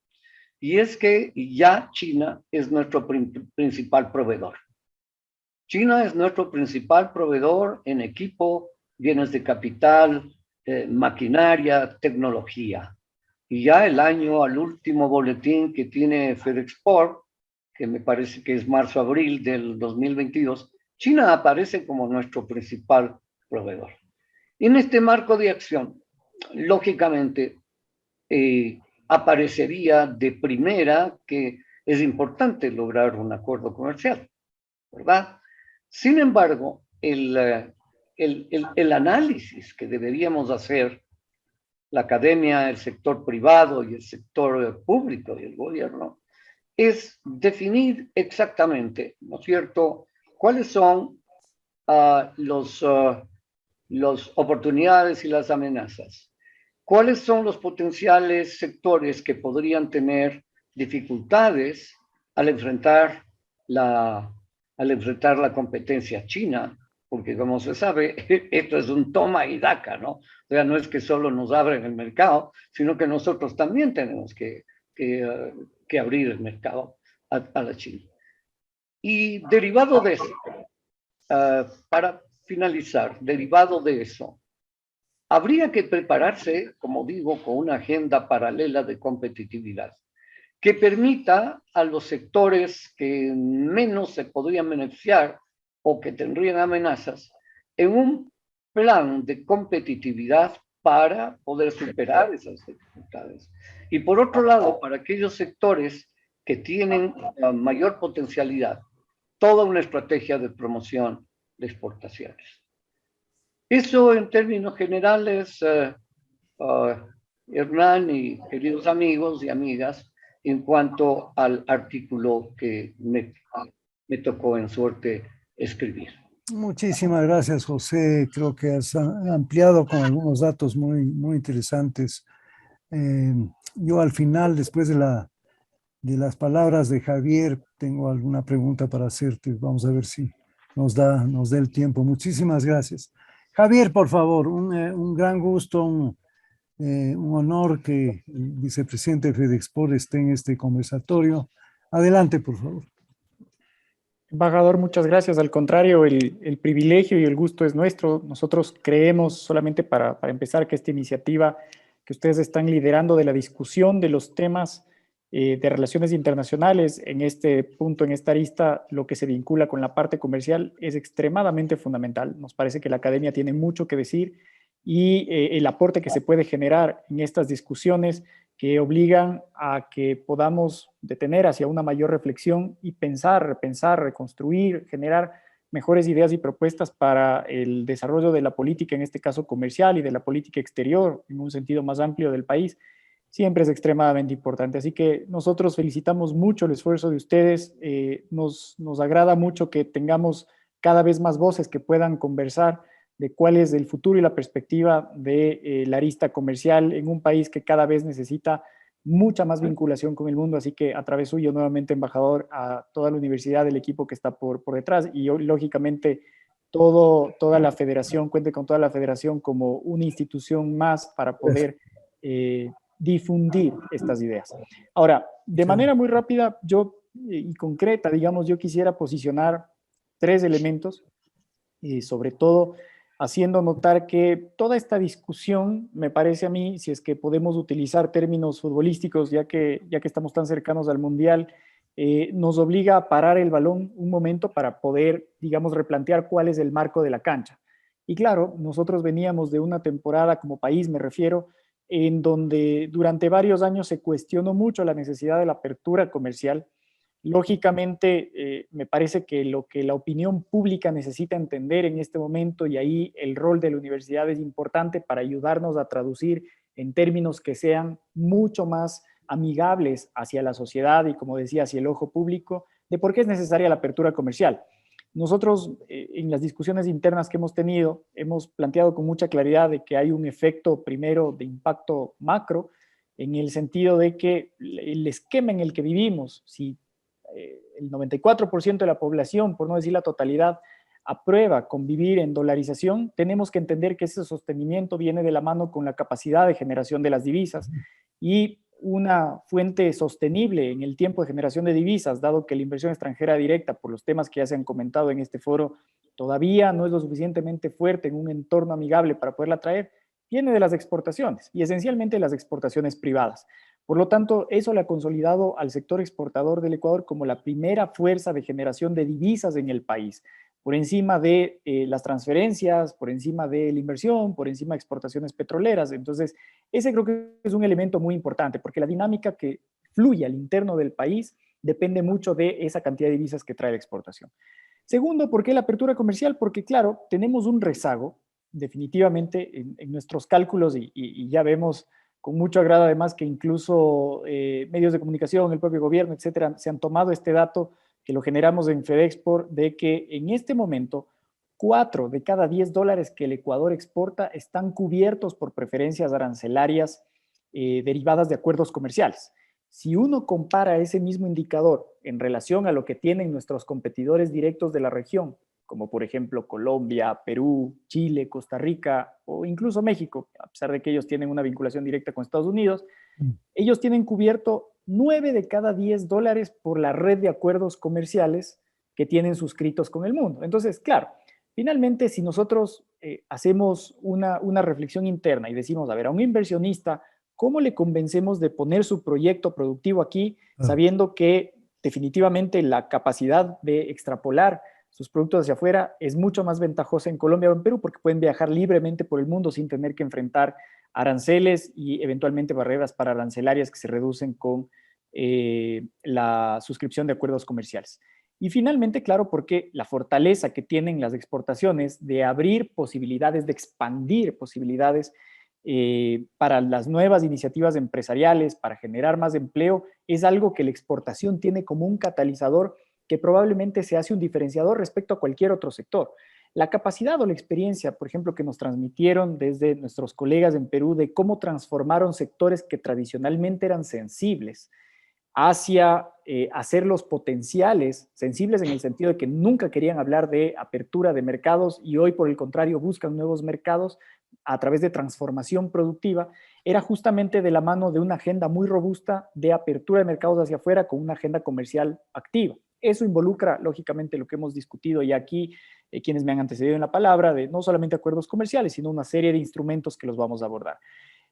y es que ya China es nuestro principal proveedor. China es nuestro principal proveedor en equipo, bienes de capital, maquinaria, tecnología. Y ya al último boletín que tiene FedExport, que me parece que es marzo-abril del 2022, China aparece como nuestro principal proveedor. En este marco de acción, lógicamente, aparecería de primera que es importante lograr un acuerdo comercial, ¿verdad? Sin embargo, el análisis que deberíamos hacer la academia, el sector privado y el sector público y el gobierno, es definir exactamente, ¿no es cierto?, cuáles son las oportunidades y las amenazas. ¿Cuáles son los potenciales sectores que podrían tener dificultades al enfrentar la competencia china? Porque como se sabe, esto es un toma y daca, ¿no? O sea, no es que solo nos abren el mercado, sino que nosotros también tenemos que abrir el mercado a la China. Y derivado de eso, para finalizar, derivado de eso, habría que prepararse, como digo, con una agenda paralela de competitividad que permita a los sectores que menos se podrían beneficiar o que tendrían amenazas en un plan de competitividad para poder superar esas dificultades. Y por otro lado, para aquellos sectores que tienen mayor potencialidad, toda una estrategia de promoción de exportaciones. Eso en términos generales, Hernán y queridos amigos y amigas, en cuanto al artículo que me tocó en suerte escribir. Muchísimas gracias, José. Creo que has ampliado con algunos datos muy, muy interesantes. Yo al final, después de las palabras de Javier, tengo alguna pregunta para hacerte. Vamos a ver si nos da el tiempo. Muchísimas gracias. Javier, por favor, un gran gusto, un honor que el vicepresidente de FedExport esté en este conversatorio. Adelante, por favor. Embajador, muchas gracias. Al contrario, el privilegio y el gusto es nuestro. Nosotros creemos, solamente para empezar, que esta iniciativa que ustedes están liderando de la discusión de los temas de relaciones internacionales, en este punto, en esta arista, lo que se vincula con la parte comercial es extremadamente fundamental. Nos parece que la academia tiene mucho que decir y el aporte que se puede generar en estas discusiones que obligan a que podamos detener hacia una mayor reflexión y pensar, repensar, reconstruir, generar mejores ideas y propuestas para el desarrollo de la política, en este caso comercial, y de la política exterior, en un sentido más amplio del país, siempre es extremadamente importante. Así que nosotros felicitamos mucho el esfuerzo de ustedes. Nos agrada mucho que tengamos cada vez más voces que puedan conversar de cuál es el futuro y la perspectiva de la arista comercial en un país que cada vez necesita mucha más vinculación con el mundo. Así que a través suyo, nuevamente, embajador, a toda la universidad, el equipo que está por detrás y lógicamente toda la federación, cuente con toda la federación como una institución más para poder difundir estas ideas. Ahora, de manera muy rápida y concreta, digamos, yo quisiera posicionar 3 elementos, sobre todo haciendo notar que toda esta discusión, me parece a mí, si es que podemos utilizar términos futbolísticos, ya que estamos tan cercanos al Mundial, nos obliga a parar el balón un momento para poder, digamos, replantear cuál es el marco de la cancha. Y claro, nosotros veníamos de una temporada como país, me refiero, en donde durante varios años se cuestionó mucho la necesidad de la apertura comercial. Lógicamente, me parece que lo que la opinión pública necesita entender en este momento, y ahí el rol de la universidad es importante para ayudarnos a traducir en términos que sean mucho más amigables hacia la sociedad y, como decía, hacia el ojo público, de por qué es necesaria la apertura comercial. Nosotros, en las discusiones internas que hemos tenido, hemos planteado con mucha claridad de que hay un efecto, primero, de impacto macro, en el sentido de que el esquema en el que vivimos, si el 94% de la población, por no decir la totalidad, aprueba convivir en dolarización, tenemos que entender que ese sostenimiento viene de la mano con la capacidad de generación de las divisas y una fuente sostenible en el tiempo de generación de divisas, dado que la inversión extranjera directa, por los temas que ya se han comentado en este foro, todavía no es lo suficientemente fuerte en un entorno amigable para poderla traer, viene de las exportaciones y esencialmente las exportaciones privadas. Por lo tanto, eso le ha consolidado al sector exportador del Ecuador como la primera fuerza de generación de divisas en el país, por encima de las transferencias, por encima de la inversión, por encima de exportaciones petroleras. Entonces, ese creo que es un elemento muy importante, porque la dinámica que fluye al interno del país depende mucho de esa cantidad de divisas que trae la exportación. Segundo, ¿por qué la apertura comercial? Porque, claro, tenemos un rezago, definitivamente, en nuestros cálculos y ya vemos con mucho agrado, además, que incluso medios de comunicación, el propio gobierno, etcétera, se han tomado este dato que lo generamos en FedExport, de que en este momento 4 de cada 10 dólares que el Ecuador exporta están cubiertos por preferencias arancelarias derivadas de acuerdos comerciales. Si uno compara ese mismo indicador en relación a lo que tienen nuestros competidores directos de la región, como por ejemplo Colombia, Perú, Chile, Costa Rica o incluso México, a pesar de que ellos tienen una vinculación directa con Estados Unidos, ellos tienen cubierto 9 de cada 10 dólares por la red de acuerdos comerciales que tienen suscritos con el mundo. Entonces, claro, finalmente, si nosotros hacemos una reflexión interna y decimos, a ver, a un inversionista, ¿cómo le convencemos de poner su proyecto productivo aquí, sabiendo que definitivamente la capacidad de extrapolar sus productos hacia afuera es mucho más ventajosa en Colombia o en Perú, porque pueden viajar libremente por el mundo sin tener que enfrentar aranceles y eventualmente barreras pararancelarias que se reducen con la suscripción de acuerdos comerciales? Y finalmente, claro, porque la fortaleza que tienen las exportaciones de abrir posibilidades, de expandir posibilidades para las nuevas iniciativas empresariales, para generar más empleo, es algo que la exportación tiene como un catalizador que probablemente se hace un diferenciador respecto a cualquier otro sector. La capacidad o la experiencia, por ejemplo, que nos transmitieron desde nuestros colegas en Perú de cómo transformaron sectores que tradicionalmente eran sensibles hacia hacerlos potenciales, sensibles en el sentido de que nunca querían hablar de apertura de mercados y hoy, por el contrario, buscan nuevos mercados a través de transformación productiva, era justamente de la mano de una agenda muy robusta de apertura de mercados hacia afuera con una agenda comercial activa. Eso involucra, lógicamente, lo que hemos discutido ya aquí, quienes me han antecedido en la palabra, de no solamente acuerdos comerciales, sino una serie de instrumentos que los vamos a abordar.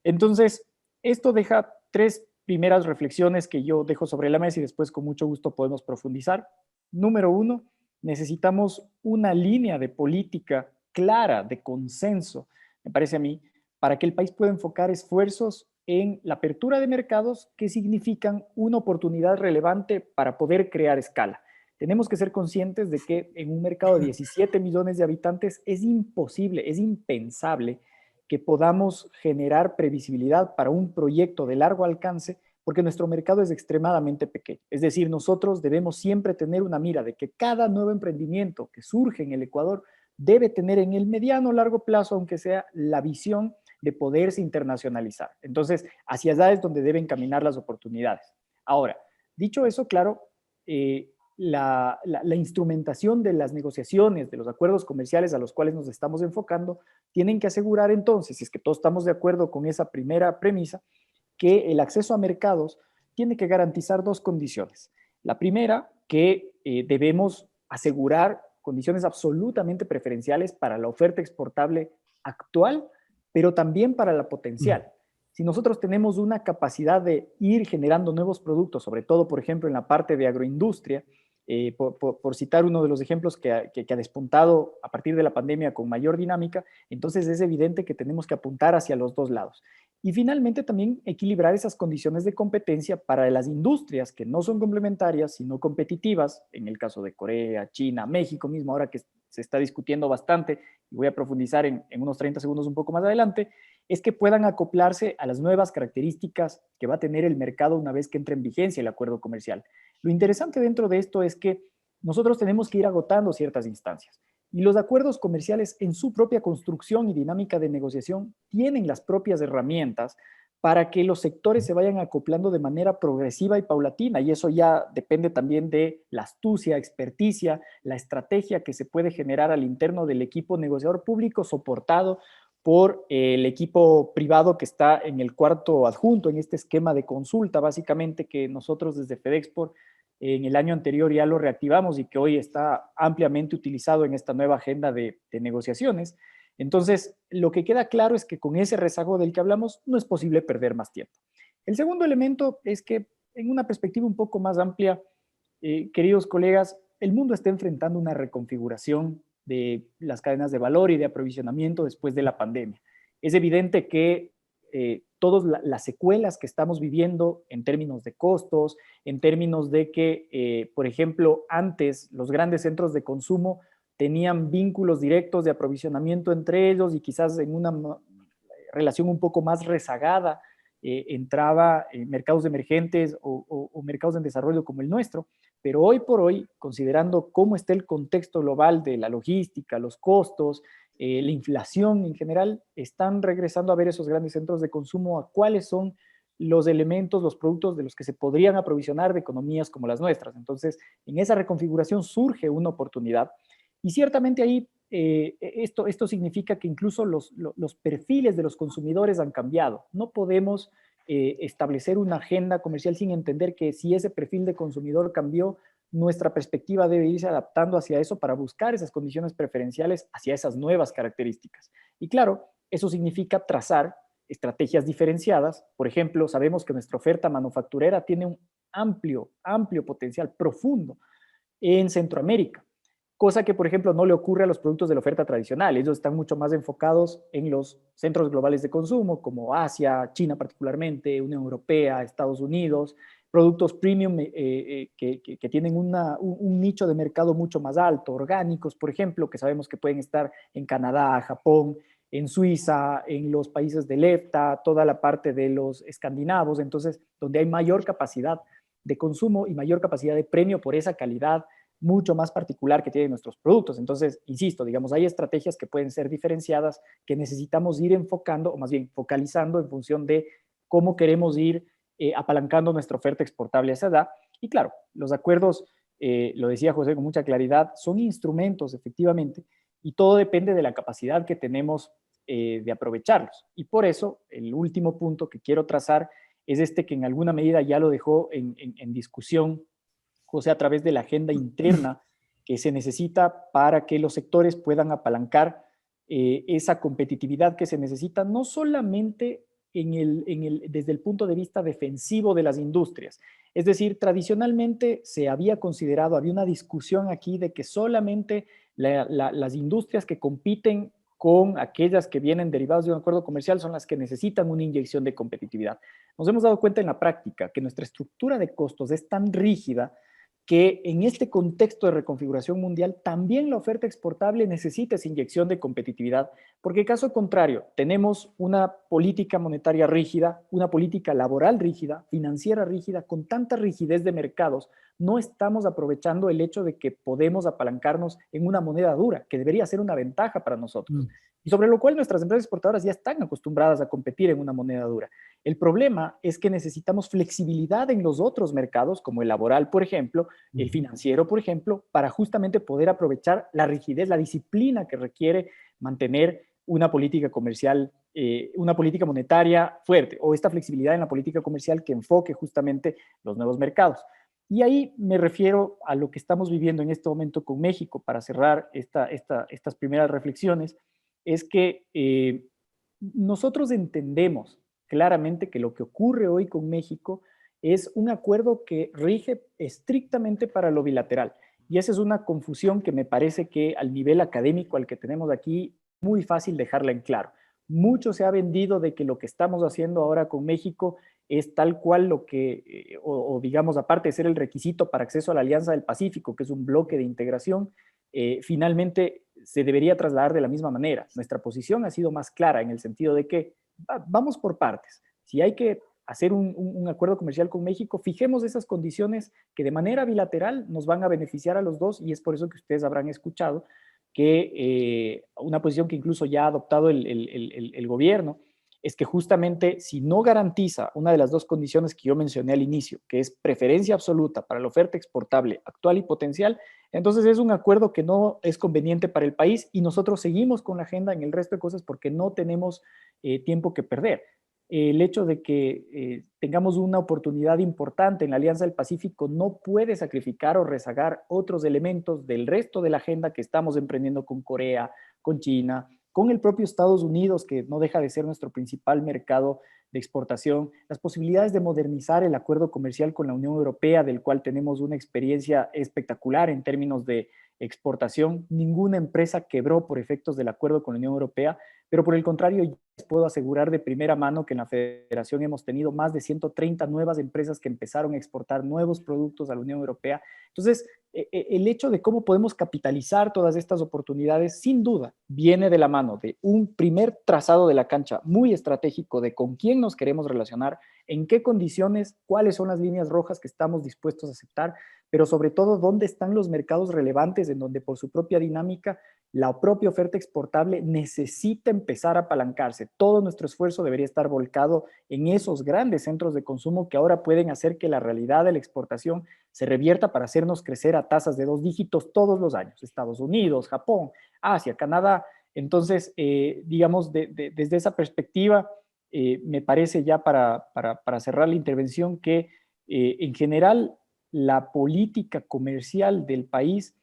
Entonces, esto deja 3 primeras reflexiones que yo dejo sobre la mesa y después con mucho gusto podemos profundizar. Número uno, necesitamos una línea de política clara, de consenso, me parece a mí, para que el país pueda enfocar esfuerzos en la apertura de mercados que significan una oportunidad relevante para poder crear escala. Tenemos que ser conscientes de que en un mercado de 17 millones de habitantes es imposible, es impensable que podamos generar previsibilidad para un proyecto de largo alcance porque nuestro mercado es extremadamente pequeño. Es decir, nosotros debemos siempre tener una mira de que cada nuevo emprendimiento que surge en el Ecuador debe tener en el mediano o largo plazo, aunque sea, la visión de poderse internacionalizar. Entonces, hacia allá es donde deben caminar las oportunidades. Ahora, dicho eso, claro, la instrumentación de las negociaciones, de los acuerdos comerciales a los cuales nos estamos enfocando, tienen que asegurar entonces, si es que todos estamos de acuerdo con esa primera premisa, que el acceso a mercados tiene que garantizar dos condiciones. La primera, que debemos asegurar condiciones absolutamente preferenciales para la oferta exportable actual, pero también para la potencial. Si nosotros tenemos una capacidad de ir generando nuevos productos, sobre todo, por ejemplo, en la parte de agroindustria, por citar uno de los ejemplos que ha despuntado a partir de la pandemia con mayor dinámica, entonces es evidente que tenemos que apuntar hacia los dos lados. Y finalmente también equilibrar esas condiciones de competencia para las industrias que no son complementarias, sino competitivas, en el caso de Corea, China, México mismo, ahora que se está discutiendo bastante, y voy a profundizar en unos 30 segundos un poco más adelante, es que puedan acoplarse a las nuevas características que va a tener el mercado una vez que entre en vigencia el acuerdo comercial. Lo interesante dentro de esto es que nosotros tenemos que ir agotando ciertas instancias. Y los acuerdos comerciales en su propia construcción y dinámica de negociación tienen las propias herramientas para que los sectores se vayan acoplando de manera progresiva y paulatina. Y eso ya depende también de la astucia, experticia, la estrategia que se puede generar al interno del equipo negociador público soportado por el equipo privado que está en el cuarto adjunto, en este esquema de consulta, básicamente, que nosotros desde FedExport en el año anterior ya lo reactivamos y que hoy está ampliamente utilizado en esta nueva agenda de negociaciones. Entonces, lo que queda claro es que con ese rezago del que hablamos no es posible perder más tiempo. El segundo elemento es que en una perspectiva un poco más amplia, queridos colegas, el mundo está enfrentando una reconfiguración de las cadenas de valor y de aprovisionamiento después de la pandemia. Es evidente que todas las secuelas que estamos viviendo en términos de costos, en términos de que, por ejemplo, antes los grandes centros de consumo tenían vínculos directos de aprovisionamiento entre ellos y quizás en una relación un poco más rezagada entraba en mercados emergentes o mercados en desarrollo como el nuestro, pero hoy por hoy, considerando cómo está el contexto global de la logística, los costos, la inflación en general, están regresando a ver esos grandes centros de consumo a cuáles son los elementos, los productos de los que se podrían aprovisionar de economías como las nuestras. Entonces, en esa reconfiguración surge una oportunidad y ciertamente ahí esto significa que incluso los perfiles de los consumidores han cambiado. No podemos establecer una agenda comercial sin entender que si ese perfil de consumidor cambió, nuestra perspectiva debe irse adaptando hacia eso para buscar esas condiciones preferenciales hacia esas nuevas características. Y claro, eso significa trazar estrategias diferenciadas. Por ejemplo, sabemos que nuestra oferta manufacturera tiene un amplio potencial profundo en Centroamérica, cosa que, por ejemplo, no le ocurre a los productos de la oferta tradicional. Ellos están mucho más enfocados en los centros globales de consumo, como Asia, China particularmente, Unión Europea, Estados Unidos, productos premium que tienen un nicho de mercado mucho más alto, orgánicos, por ejemplo, que sabemos que pueden estar en Canadá, Japón, en Suiza, en los países del EFTA, toda la parte de los escandinavos, entonces, donde hay mayor capacidad de consumo y mayor capacidad de premio por esa calidad mucho más particular que tienen nuestros productos. Entonces, insisto, digamos, hay estrategias que pueden ser diferenciadas, que necesitamos ir enfocando, o más bien focalizando en función de cómo queremos ir apalancando nuestra oferta exportable a esa edad. Y claro, los acuerdos, lo decía José con mucha claridad, son instrumentos efectivamente, y todo depende de la capacidad que tenemos de aprovecharlos. Y por eso, el último punto que quiero trazar es este que en alguna medida ya lo dejó en discusión José, a través de la agenda interna que se necesita para que los sectores puedan apalancar esa competitividad que se necesita no solamente desde el punto de vista defensivo de las industrias. Es decir, tradicionalmente se había considerado, había una discusión aquí de que solamente las industrias que compiten con aquellas que vienen derivadas de un acuerdo comercial son las que necesitan una inyección de competitividad. Nos hemos dado cuenta en la práctica que nuestra estructura de costos es tan rígida que en este contexto de reconfiguración mundial también la oferta exportable necesita esa inyección de competitividad, porque caso contrario, tenemos una política monetaria rígida, una política laboral rígida, financiera rígida, con tanta rigidez de mercados, no estamos aprovechando el hecho de que podemos apalancarnos en una moneda dura, que debería ser una ventaja para nosotros. Y sobre lo cual nuestras empresas exportadoras ya están acostumbradas a competir en una moneda dura. El problema es que necesitamos flexibilidad en los otros mercados, como el laboral, por ejemplo, el financiero, por ejemplo, para justamente poder aprovechar la rigidez, la disciplina que requiere mantener una política comercial, una política monetaria fuerte, o esta flexibilidad en la política comercial que enfoque justamente los nuevos mercados. Y ahí me refiero a lo que estamos viviendo en este momento con México, para cerrar estas primeras reflexiones, es que nosotros entendemos claramente que lo que ocurre hoy con México es un acuerdo que rige estrictamente para lo bilateral. Y esa es una confusión que me parece que al nivel académico al que tenemos aquí, muy fácil dejarla en claro. Mucho se ha vendido de que lo que estamos haciendo ahora con México es tal cual lo que, o digamos, aparte de ser el requisito para acceso a la Alianza del Pacífico, que es un bloque de integración, finalmente se debería trasladar de la misma manera. Nuestra posición ha sido más clara en el sentido de que vamos por partes. Si hay que hacer un acuerdo comercial con México, fijemos esas condiciones que de manera bilateral nos van a beneficiar a los dos, y es por eso que ustedes habrán escuchado que una posición que incluso ya ha adoptado el gobierno es que justamente si no garantiza una de las dos condiciones que yo mencioné al inicio, que es preferencia absoluta para la oferta exportable actual y potencial, entonces es un acuerdo que no es conveniente para el país, y nosotros seguimos con la agenda en el resto de cosas porque no tenemos tiempo que perder. El hecho de que tengamos una oportunidad importante en la Alianza del Pacífico no puede sacrificar o rezagar otros elementos del resto de la agenda que estamos emprendiendo con Corea, con China, con el propio Estados Unidos, que no deja de ser nuestro principal mercado de exportación, las posibilidades de modernizar el acuerdo comercial con la Unión Europea, del cual tenemos una experiencia espectacular en términos de exportación. Ninguna empresa quebró por efectos del acuerdo con la Unión Europea, pero por el contrario, les puedo asegurar de primera mano que en la Federación hemos tenido más de 130 nuevas empresas que empezaron a exportar nuevos productos a la Unión Europea. Entonces, el hecho de cómo podemos capitalizar todas estas oportunidades, sin duda, viene de la mano de un primer trazado de la cancha muy estratégico de con quién nos queremos relacionar, en qué condiciones, cuáles son las líneas rojas que estamos dispuestos a aceptar, pero sobre todo dónde están los mercados relevantes en donde por su propia dinámica la propia oferta exportable necesita empezar a apalancarse. Todo nuestro esfuerzo debería estar volcado en esos grandes centros de consumo que ahora pueden hacer que la realidad de la exportación se revierta para hacernos crecer a tasas de 2 dígitos todos los años. Estados Unidos, Japón, Asia, Canadá. Entonces, digamos, desde esa perspectiva, me parece ya para cerrar la intervención que en general la política comercial del país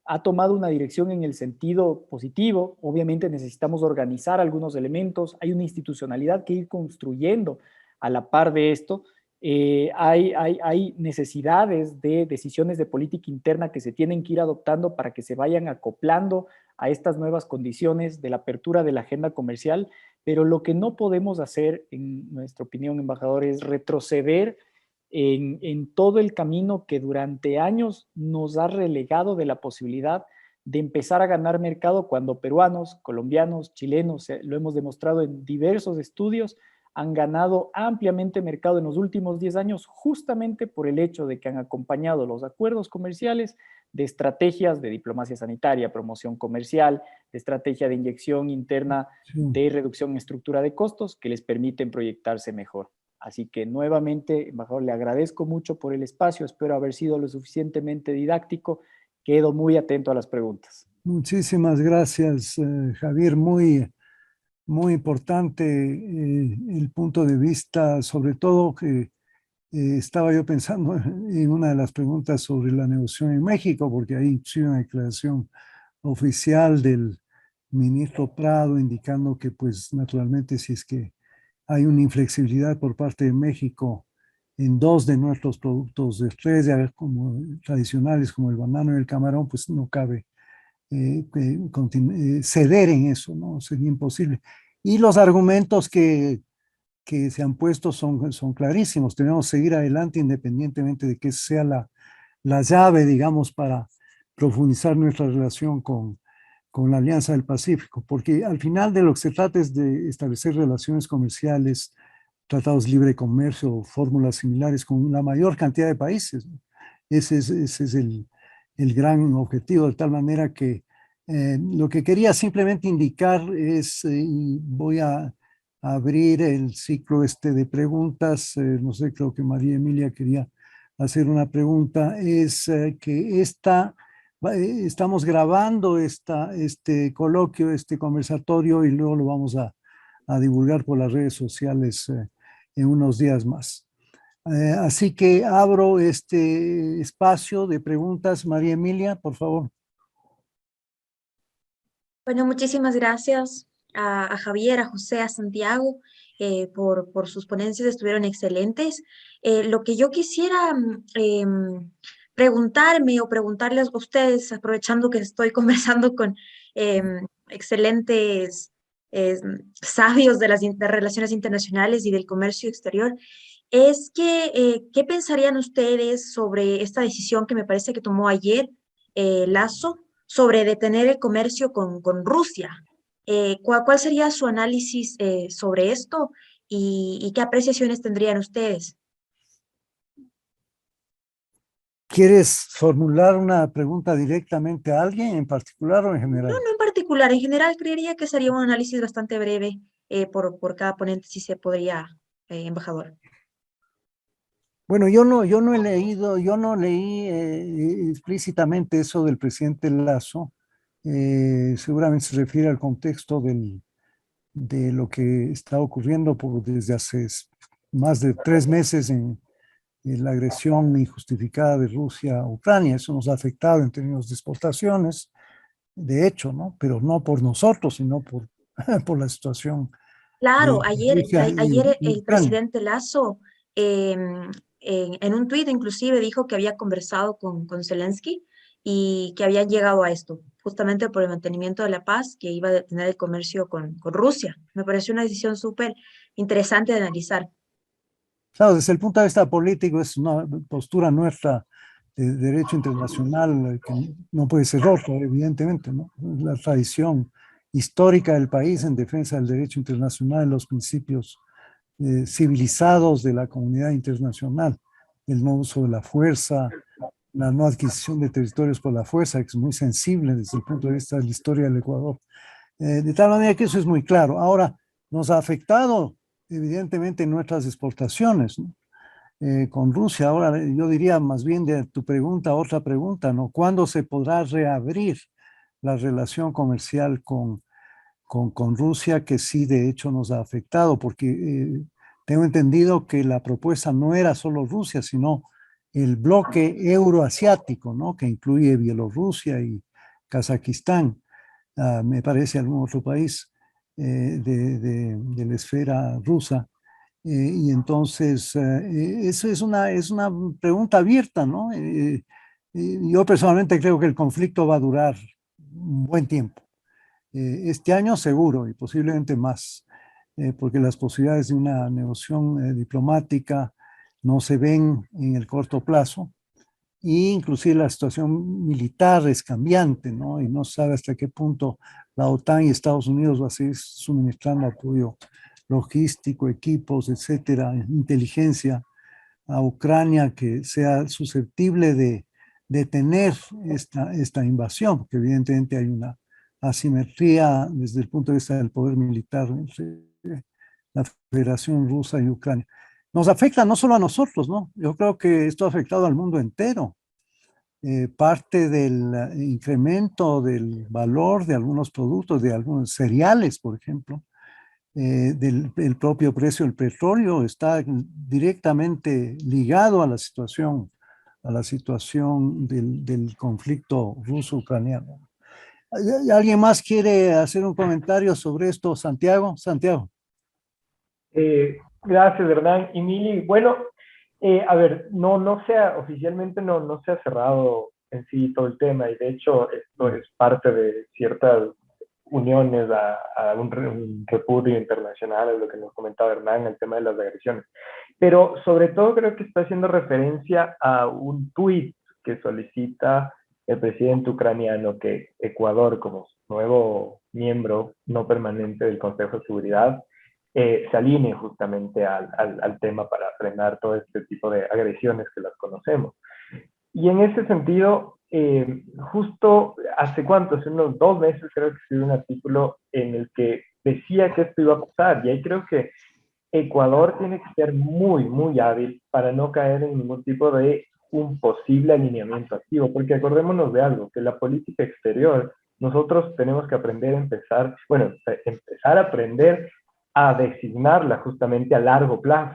ha tomado una dirección en el sentido positivo. Obviamente necesitamos organizar algunos elementos, hay una institucionalidad que ir construyendo a la par de esto. Hay necesidades de decisiones de política interna que se tienen que ir adoptando para que se vayan acoplando a estas nuevas condiciones de la apertura de la agenda comercial, pero lo que no podemos hacer, en nuestra opinión, embajador, es retroceder en todo el camino que durante años nos ha relegado de la posibilidad de empezar a ganar mercado cuando peruanos, colombianos, chilenos, lo hemos demostrado en diversos estudios, han ganado ampliamente mercado en los últimos 10 años justamente por el hecho de que han acompañado los acuerdos comerciales de estrategias de diplomacia sanitaria, promoción comercial, de estrategia de inyección interna de reducción en estructura de costos que les permiten proyectarse mejor. Así que nuevamente, embajador, le agradezco mucho por el espacio, espero haber sido lo suficientemente didáctico, quedo muy atento a las preguntas. Muchísimas gracias, Javier, muy importante el punto de vista, sobre todo que estaba yo pensando en una de las preguntas sobre la negociación en México, porque hay inclusive una declaración oficial del ministro Prado indicando que pues naturalmente si es que hay una inflexibilidad por parte de México en dos de nuestros productos de estrella como tradicionales, como el banano y el camarón, pues no cabe ceder en eso, ¿no? Sería imposible. Y los argumentos que se han puesto son clarísimos. Tenemos que seguir adelante independientemente de que sea la llave, digamos, para profundizar nuestra relación con la Alianza del Pacífico, porque al final de lo que se trata es de establecer relaciones comerciales, tratados de libre comercio, fórmulas similares con la mayor cantidad de países, ¿no? Ese es el gran objetivo, de tal manera que lo que quería simplemente indicar es, y voy a abrir el ciclo este de preguntas, no sé, creo que María Emilia quería hacer una pregunta, es que estamos grabando este coloquio, este conversatorio, y luego lo vamos a divulgar por las redes sociales en unos días más. Así que abro este espacio de preguntas. María Emilia, por favor. Bueno, muchísimas gracias a Javier, a José, a Santiago por sus ponencias, estuvieron excelentes. Lo que yo quisiera preguntarme o preguntarles a ustedes, aprovechando que estoy conversando con excelentes sabios de de relaciones internacionales y del comercio exterior, es que, ¿qué pensarían ustedes sobre esta decisión que me parece que tomó ayer Lazo sobre detener el comercio con Rusia? ¿Cuál sería su análisis sobre esto y qué apreciaciones tendrían ustedes? ¿Quieres formular una pregunta directamente a alguien en particular o en No, general? no en particular, en general creería que sería un análisis bastante breve por cada ponente, si se podría, embajador. Bueno, yo no he leído, yo no leí explícitamente eso del presidente Lazo. Seguramente se refiere al contexto de lo que está ocurriendo desde hace más de 3 meses en la agresión injustificada de Rusia a Ucrania. Eso nos ha afectado en términos de exportaciones, de hecho, ¿no? Pero no por nosotros, sino por la situación Claro, de ayer, Rusia ayer y el Ucrania. presidente Lazo en un tuit inclusive dijo que había conversado con Zelensky y que habían llegado a esto, justamente por el mantenimiento de la paz, que iba a detener el comercio con Rusia. Me pareció una decisión súper interesante de analizar. Claro, desde el punto de vista político es una postura nuestra de derecho internacional que no puede ser otra, evidentemente, ¿no? La tradición histórica del país en defensa del derecho internacional, los principios civilizados de la comunidad internacional, el no uso de la fuerza, la no adquisición de territorios por la fuerza, que es muy sensible desde el punto de vista de la historia del Ecuador. De tal manera que eso es muy claro. Ahora, nos ha afectado evidentemente nuestras exportaciones, ¿no? Con Rusia. Ahora, yo diría más bien de tu pregunta, otra pregunta, ¿no? ¿Cuándo se podrá reabrir la relación comercial con Rusia, que sí, de hecho, nos ha afectado? Porque tengo entendido que la propuesta no era solo Rusia, sino el bloque euroasiático, ¿no? Que incluye Bielorrusia y Kazajistán, me parece algún otro país de la esfera rusa. Y entonces, eso es una pregunta abierta, ¿no? Yo personalmente creo que el conflicto va a durar un buen tiempo. Este año seguro y posiblemente más, porque las posibilidades de una negociación diplomática no se ven en el corto plazo. Y inclusive la situación militar es cambiante, ¿no? Y no se sabe hasta qué punto la OTAN y Estados Unidos va a seguir suministrando apoyo logístico, equipos, etcétera, inteligencia a Ucrania que sea susceptible de tener esta invasión, porque evidentemente hay una asimetría desde el punto de vista del poder militar entre la Federación Rusa y Ucrania. Nos afecta no solo a nosotros, ¿no? Yo creo que esto ha afectado al mundo entero. Parte del incremento del valor de algunos productos, de algunos cereales, por ejemplo, del propio precio del petróleo está directamente ligado a la situación del conflicto ruso-ucraniano. ¿Alguien más quiere hacer un comentario sobre esto? Santiago. Santiago. Gracias, Hernán. Y Mili, bueno, a ver, oficialmente no se ha cerrado en sí todo el tema, y de hecho esto es parte de ciertas uniones a un repudio internacional, a lo que nos comentaba Hernán, el tema de las agresiones. Pero sobre todo creo que está haciendo referencia a un tuit que solicita el presidente ucraniano que Ecuador, como nuevo miembro no permanente del Consejo de Seguridad, se alinee justamente al tema para frenar todo este tipo de agresiones que las conocemos. Y en ese sentido, justo hace cuánto, hace unos 2 meses creo que escribí un artículo en el que decía que esto iba a pasar, y ahí creo que Ecuador tiene que ser muy hábil para no caer en ningún tipo de un posible alineamiento activo, porque acordémonos de algo, que la política exterior, nosotros tenemos que aprender a empezar a aprender a designarla justamente a largo plazo.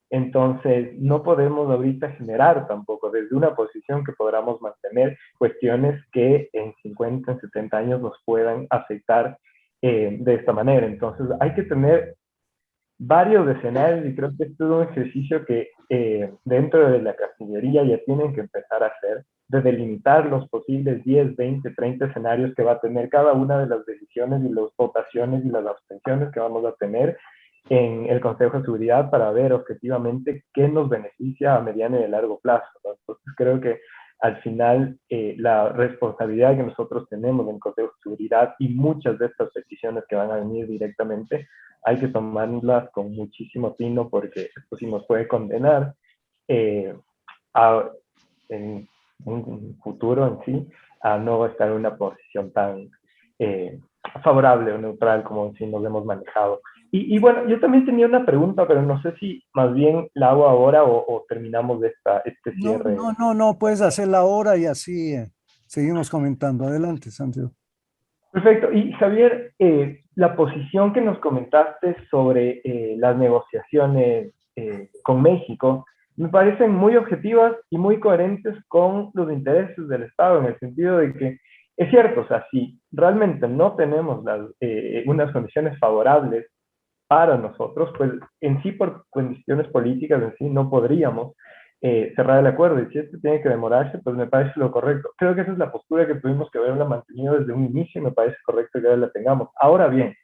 Entonces, no podemos ahorita generar tampoco desde una posición que podamos mantener cuestiones que en 50, en 70 años nos puedan afectar de esta manera. Entonces, hay que tener varios escenarios, y creo que esto es un ejercicio que dentro de la Cancillería ya tienen que empezar a hacer, de delimitar los posibles 10, 20, 30 escenarios que va a tener cada una de las decisiones y las votaciones y las abstenciones que vamos a tener en el Consejo de Seguridad, para ver objetivamente qué nos beneficia a mediano y a largo plazo, ¿no? Entonces creo que al final la responsabilidad que nosotros tenemos en el Consejo de Seguridad, y muchas de estas decisiones que van a venir directamente, hay que tomarlas con muchísimo tino, porque esto sí nos puede condenar en un futuro en sí a no estar en una posición tan favorable o neutral como si nos hemos manejado. Y bueno, yo también tenía una pregunta, pero no sé si más bien la hago ahora o terminamos de este cierre. No, puedes hacerla ahora y así seguimos comentando. Adelante, Santiago. Perfecto. Y Javier, la posición que nos comentaste sobre las negociaciones con México me parecen muy objetivas y muy coherentes con los intereses del Estado, en el sentido de que es cierto, o sea, si realmente no tenemos unas condiciones favorables para nosotros, pues en sí por cuestiones políticas en sí no podríamos cerrar el acuerdo, y si esto tiene que demorarse, pues me parece lo correcto. Creo que esa es la postura que tuvimos que haberla mantenido desde un inicio, y me parece correcto que ahora la tengamos. Ahora bien,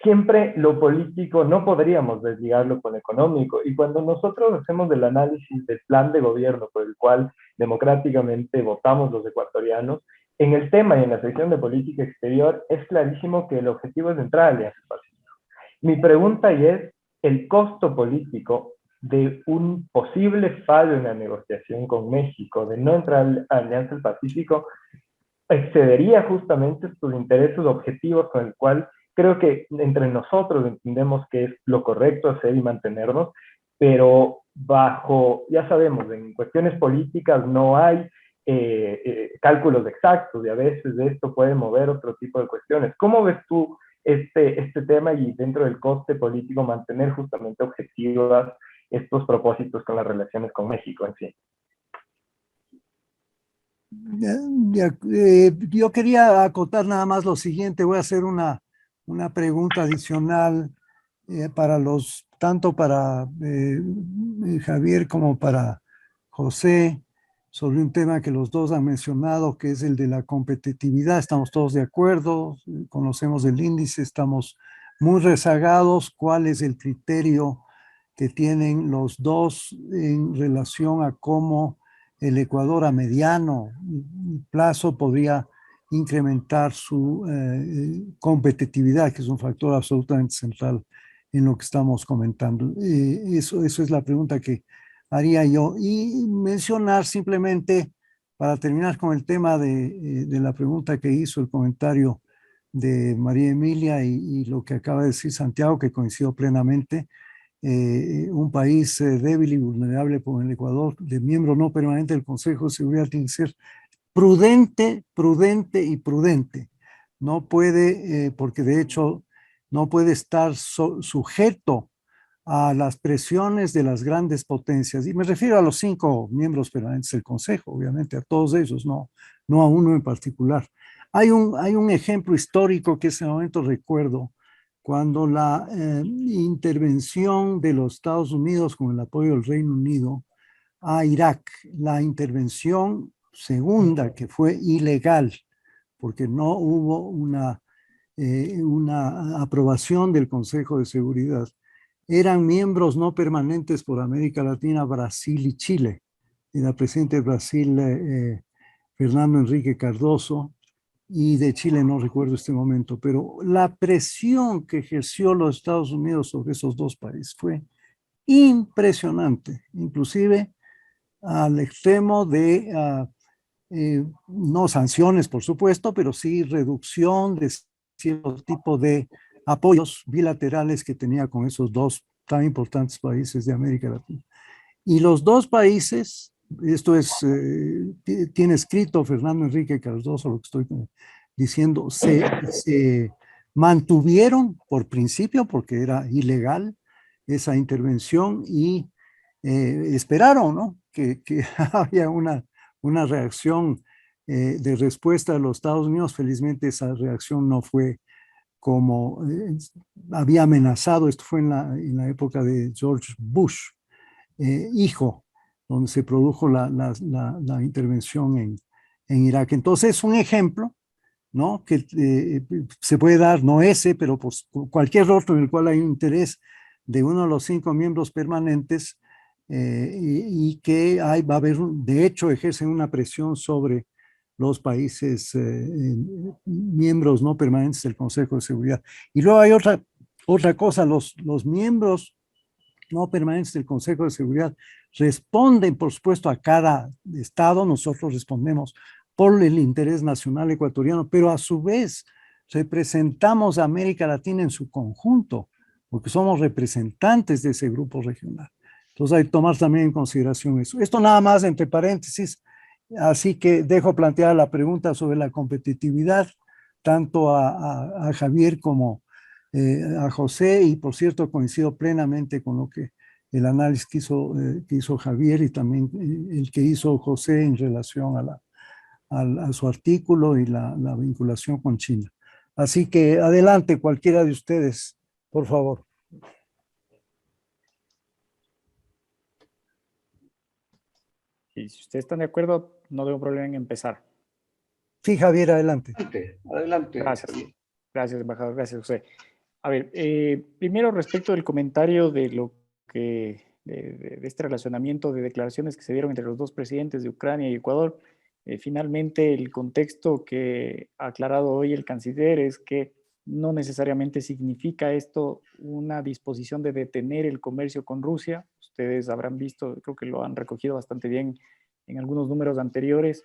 siempre lo político no podríamos desligarlo con lo económico, y cuando nosotros hacemos el análisis del plan de gobierno por el cual democráticamente votamos los ecuatorianos, en el tema y en la sección de política exterior es clarísimo que el objetivo es entrar a Alianza Pacífico. Mi pregunta es, ¿el costo político de un posible fallo en la negociación con México, de no entrar a Alianza del Pacífico, excedería justamente sus intereses objetivos, con el cual creo que entre nosotros entendemos que es lo correcto hacer y mantenernos, pero bajo, ya sabemos, en cuestiones políticas no hay cálculos exactos, y a veces esto puede mover otro tipo de cuestiones? ¿Cómo ves tú este tema, y dentro del coste político mantener justamente objetivas estos propósitos con las relaciones con México en sí? Yo quería acotar nada más lo siguiente. Voy a hacer una pregunta adicional tanto para Javier como para José, sobre un tema que los dos han mencionado, que es el de la competitividad. Estamos todos de acuerdo, conocemos el índice, estamos muy rezagados. ¿Cuál es el criterio que tienen los dos en relación a cómo el Ecuador a mediano plazo podría incrementar su competitividad, que es un factor absolutamente central en lo que estamos comentando? Eso es la pregunta que haría yo. Y mencionar simplemente, para terminar con el tema de la pregunta que hizo, el comentario de María Emilia y lo que acaba de decir Santiago, que coincido plenamente. Un país débil y vulnerable como el Ecuador, de miembro no permanente del Consejo de Seguridad, tiene que ser prudente y prudente. No puede, porque de hecho no puede estar sujeto a las presiones de las grandes potencias. Y me refiero a los 5 miembros permanentes del Consejo, obviamente, a todos ellos, no a uno en particular. Hay un ejemplo histórico que en ese momento recuerdo, cuando la intervención de los Estados Unidos con el apoyo del Reino Unido a Irak, la intervención segunda que fue ilegal, porque no hubo una aprobación del Consejo de Seguridad. Eran miembros no permanentes por América Latina, Brasil y Chile. Era presidente de Brasil Fernando Henrique Cardoso, y de Chile no recuerdo este momento, pero la presión que ejerció los Estados Unidos sobre esos dos países fue impresionante, inclusive al extremo de no sanciones, por supuesto, pero sí reducción de cierto tipo de apoyos bilaterales que tenía con esos dos tan importantes países de América Latina. Y los dos países, esto es, tiene escrito Fernando Henrique Cardoso, lo que estoy diciendo, se mantuvieron por principio, porque era ilegal esa intervención, y esperaron, ¿no?, que había una reacción de respuesta de los Estados Unidos. Felizmente esa reacción no fue como había amenazado. Esto fue en la época de George Bush, hijo, donde se produjo la intervención en Irak. Entonces es un ejemplo, ¿no?, que se puede dar, no ese, pero pues cualquier otro en el cual hay un interés de uno de los 5 miembros permanentes, y que va a haber, de hecho, ejercen una presión sobre los países miembros no permanentes del Consejo de Seguridad. Y luego hay otra cosa, los miembros no permanentes del Consejo de Seguridad responden, por supuesto, a cada estado. Nosotros respondemos por el interés nacional ecuatoriano, pero a su vez representamos a América Latina en su conjunto, porque somos representantes de ese grupo regional. Entonces hay que tomar también en consideración eso. Esto nada más entre paréntesis, así que dejo planteada la pregunta sobre la competitividad, tanto a Javier como a José, y por cierto coincido plenamente con lo que el análisis que hizo Javier, y también el que hizo José en relación a su artículo y la vinculación con China. Así que adelante cualquiera de ustedes, por favor. Y si ustedes están de acuerdo, no tengo problema en empezar. Sí, Javier, adelante. Adelante. Gracias. Javier. Gracias, embajador. Gracias, José. A ver, primero respecto del comentario de lo que, de este relacionamiento de declaraciones que se dieron entre los dos presidentes de Ucrania y Ecuador. Finalmente, el contexto que ha aclarado hoy el canciller es que no necesariamente significa esto una disposición de detener el comercio con Rusia. Ustedes habrán visto, creo que lo han recogido bastante bien en algunos números anteriores.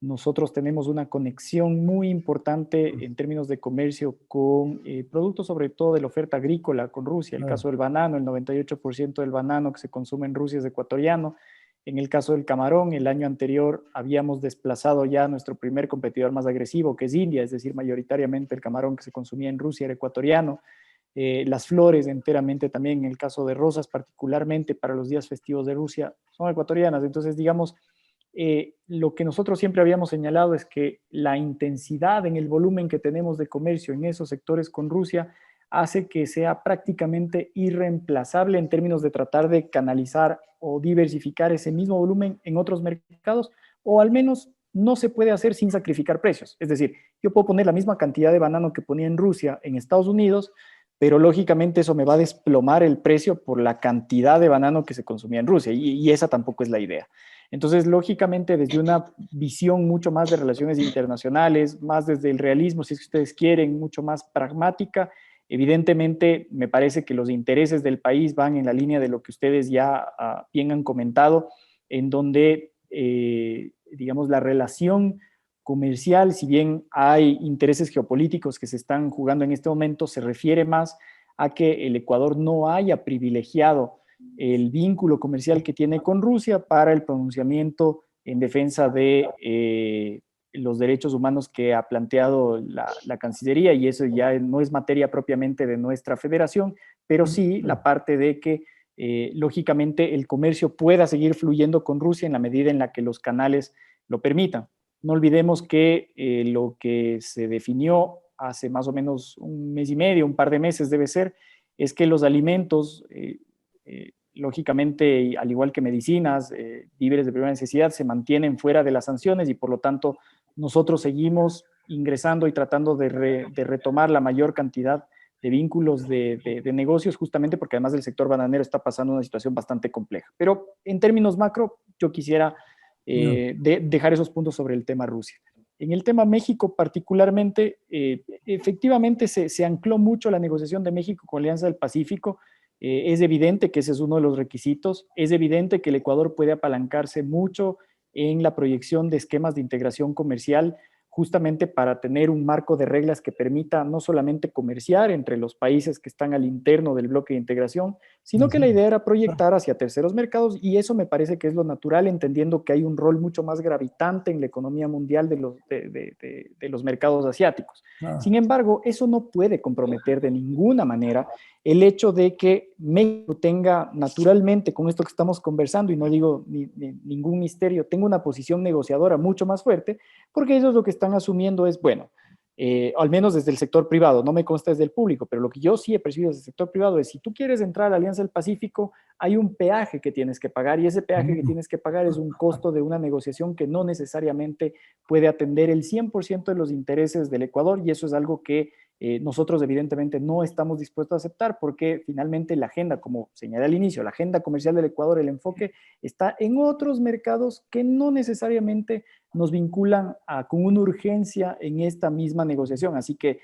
Nosotros tenemos una conexión muy importante en términos de comercio con productos, sobre todo de la oferta agrícola con Rusia. El caso del banano, el 98% del banano que se consume en Rusia es ecuatoriano. En el caso del camarón, el año anterior habíamos desplazado ya a nuestro primer competidor más agresivo, que es India, es decir, mayoritariamente el camarón que se consumía en Rusia era ecuatoriano. Las flores enteramente también, en el caso de rosas, particularmente para los días festivos de Rusia, son ecuatorianas. Entonces, digamos, lo que nosotros siempre habíamos señalado es que la intensidad en el volumen que tenemos de comercio en esos sectores con Rusia hace que sea prácticamente irreemplazable en términos de tratar de canalizar o diversificar ese mismo volumen en otros mercados, o al menos no se puede hacer sin sacrificar precios. Es decir, yo puedo poner la misma cantidad de banano que ponía en Rusia en Estados Unidos, pero lógicamente eso me va a desplomar el precio por la cantidad de banano que se consumía en Rusia, y esa tampoco es la idea. Entonces, lógicamente, desde una visión mucho más de relaciones internacionales, más desde el realismo, si es que ustedes quieren, mucho más pragmática, evidentemente me parece que los intereses del país van en la línea de lo que ustedes ya bien han comentado, en donde, digamos, la relación comercial, si bien hay intereses geopolíticos que se están jugando en este momento, se refiere más a que el Ecuador no haya privilegiado el vínculo comercial que tiene con Rusia para el pronunciamiento en defensa de los derechos humanos que ha planteado la Cancillería, y eso ya no es materia propiamente de nuestra federación, pero sí la parte de que lógicamente el comercio pueda seguir fluyendo con Rusia en la medida en la que los canales lo permitan. No olvidemos que lo que se definió hace más o menos un mes y medio, un par de meses debe ser, es que los alimentos, lógicamente, al igual que medicinas, víveres de primera necesidad, se mantienen fuera de las sanciones y por lo tanto nosotros seguimos ingresando y tratando de retomar la mayor cantidad de vínculos de negocios, justamente porque además el sector bananero está pasando una situación bastante compleja. Pero en términos macro, yo quisiera dejar esos puntos sobre el tema Rusia. En el tema México particularmente, efectivamente se ancló mucho la negociación de México con Alianza del Pacífico. Es evidente que ese es uno de los requisitos. Es evidente que el Ecuador puede apalancarse mucho en la proyección de esquemas de integración comercial, justamente para tener un marco de reglas que permita no solamente comerciar entre los países que están al interno del bloque de integración, sino que la idea era proyectar hacia terceros mercados, y eso me parece que es lo natural, entendiendo que hay un rol mucho más gravitante en la economía mundial de los mercados asiáticos. Sin embargo, eso no puede comprometer de ninguna manera el hecho de que México tenga naturalmente, con esto que estamos conversando, y no digo ningún misterio, tenga una posición negociadora mucho más fuerte, porque ellos lo que están asumiendo es, bueno, al menos desde el sector privado, no me consta desde el público, pero lo que yo sí he percibido desde el sector privado es, si tú quieres entrar a la Alianza del Pacífico, hay un peaje que tienes que pagar, y ese peaje que tienes que pagar es un costo de una negociación que no necesariamente puede atender el 100% de los intereses del Ecuador, y eso es algo que nosotros evidentemente no estamos dispuestos a aceptar, porque finalmente la agenda, como señalé al inicio, la agenda comercial del Ecuador, el enfoque está en otros mercados que no necesariamente nos vinculan con una urgencia en esta misma negociación. Así que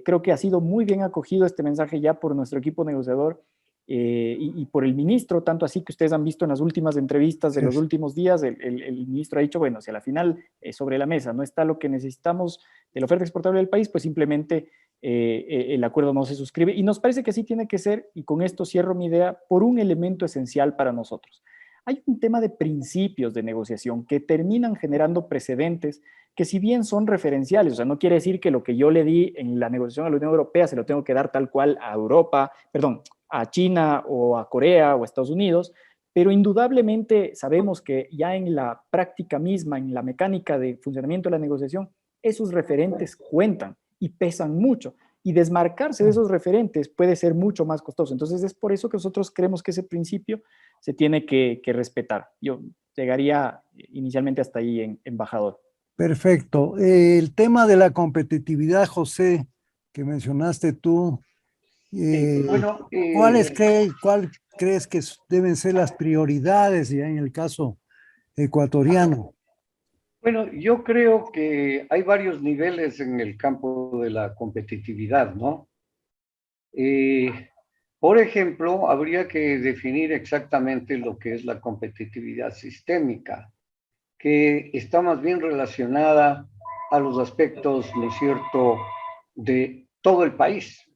creo que ha sido muy bien acogido este mensaje ya por nuestro equipo negociador y por el ministro, tanto así que ustedes han visto en las últimas entrevistas de los últimos días, el ministro ha dicho, bueno, si a la final sobre la mesa no está lo que necesitamos de la oferta exportable del país, pues simplemente el acuerdo no se suscribe. Y nos parece que así tiene que ser, y con esto cierro mi idea, por un elemento esencial para nosotros. Hay un tema de principios de negociación que terminan generando precedentes que, si bien son referenciales, o sea, no quiere decir que lo que yo le di en la negociación a la Unión Europea se lo tengo que dar tal cual a Europa, perdón, a China o a Corea o a Estados Unidos, pero indudablemente sabemos que ya en la práctica misma, en la mecánica de funcionamiento de la negociación, esos referentes cuentan y pesan mucho. Y desmarcarse de esos referentes puede ser mucho más costoso. Entonces es por eso que nosotros creemos que ese principio se tiene que respetar. Yo llegaría inicialmente hasta ahí, embajador. Perfecto. El tema de la competitividad, José, que mencionaste tú, ¿cuál crees que deben ser las prioridades ya en el caso ecuatoriano? Bueno, yo creo que hay varios niveles en el campo de la competitividad, ¿no? Por ejemplo, habría que definir exactamente lo que es la competitividad sistémica, que está más bien relacionada a los aspectos, ¿no es cierto?, de todo el país.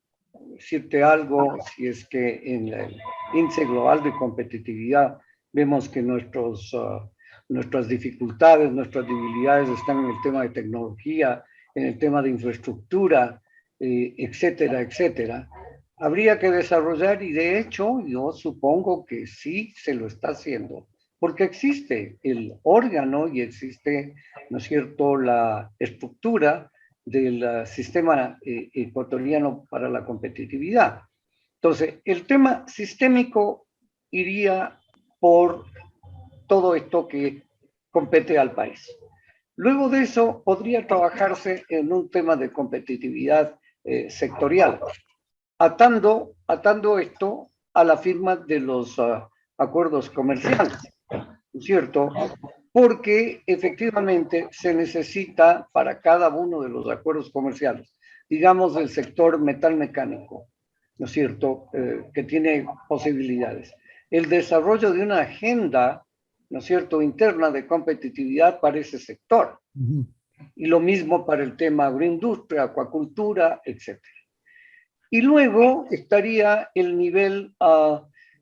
Decirte algo, si es que en el índice global de competitividad vemos que nuestras dificultades, nuestras debilidades están en el tema de tecnología, en el tema de infraestructura, etcétera, etcétera. Habría que desarrollar, y de hecho yo supongo que sí se lo está haciendo, porque existe el órgano y existe, ¿no es cierto?, la estructura del sistema ecuatoriano para la competitividad. Entonces, el tema sistémico iría por todo esto que compete al país. Luego de eso, podría trabajarse en un tema de competitividad sectorial, atando esto a la firma de los acuerdos comerciales, ¿cierto? Porque efectivamente se necesita para cada uno de los acuerdos comerciales, digamos el sector metal mecánico, ¿no es cierto?, que tiene posibilidades. El desarrollo de una agenda, ¿no es cierto?, interna de competitividad para ese sector. Y lo mismo para el tema agroindustria, acuacultura, etc. Y luego estaría el nivel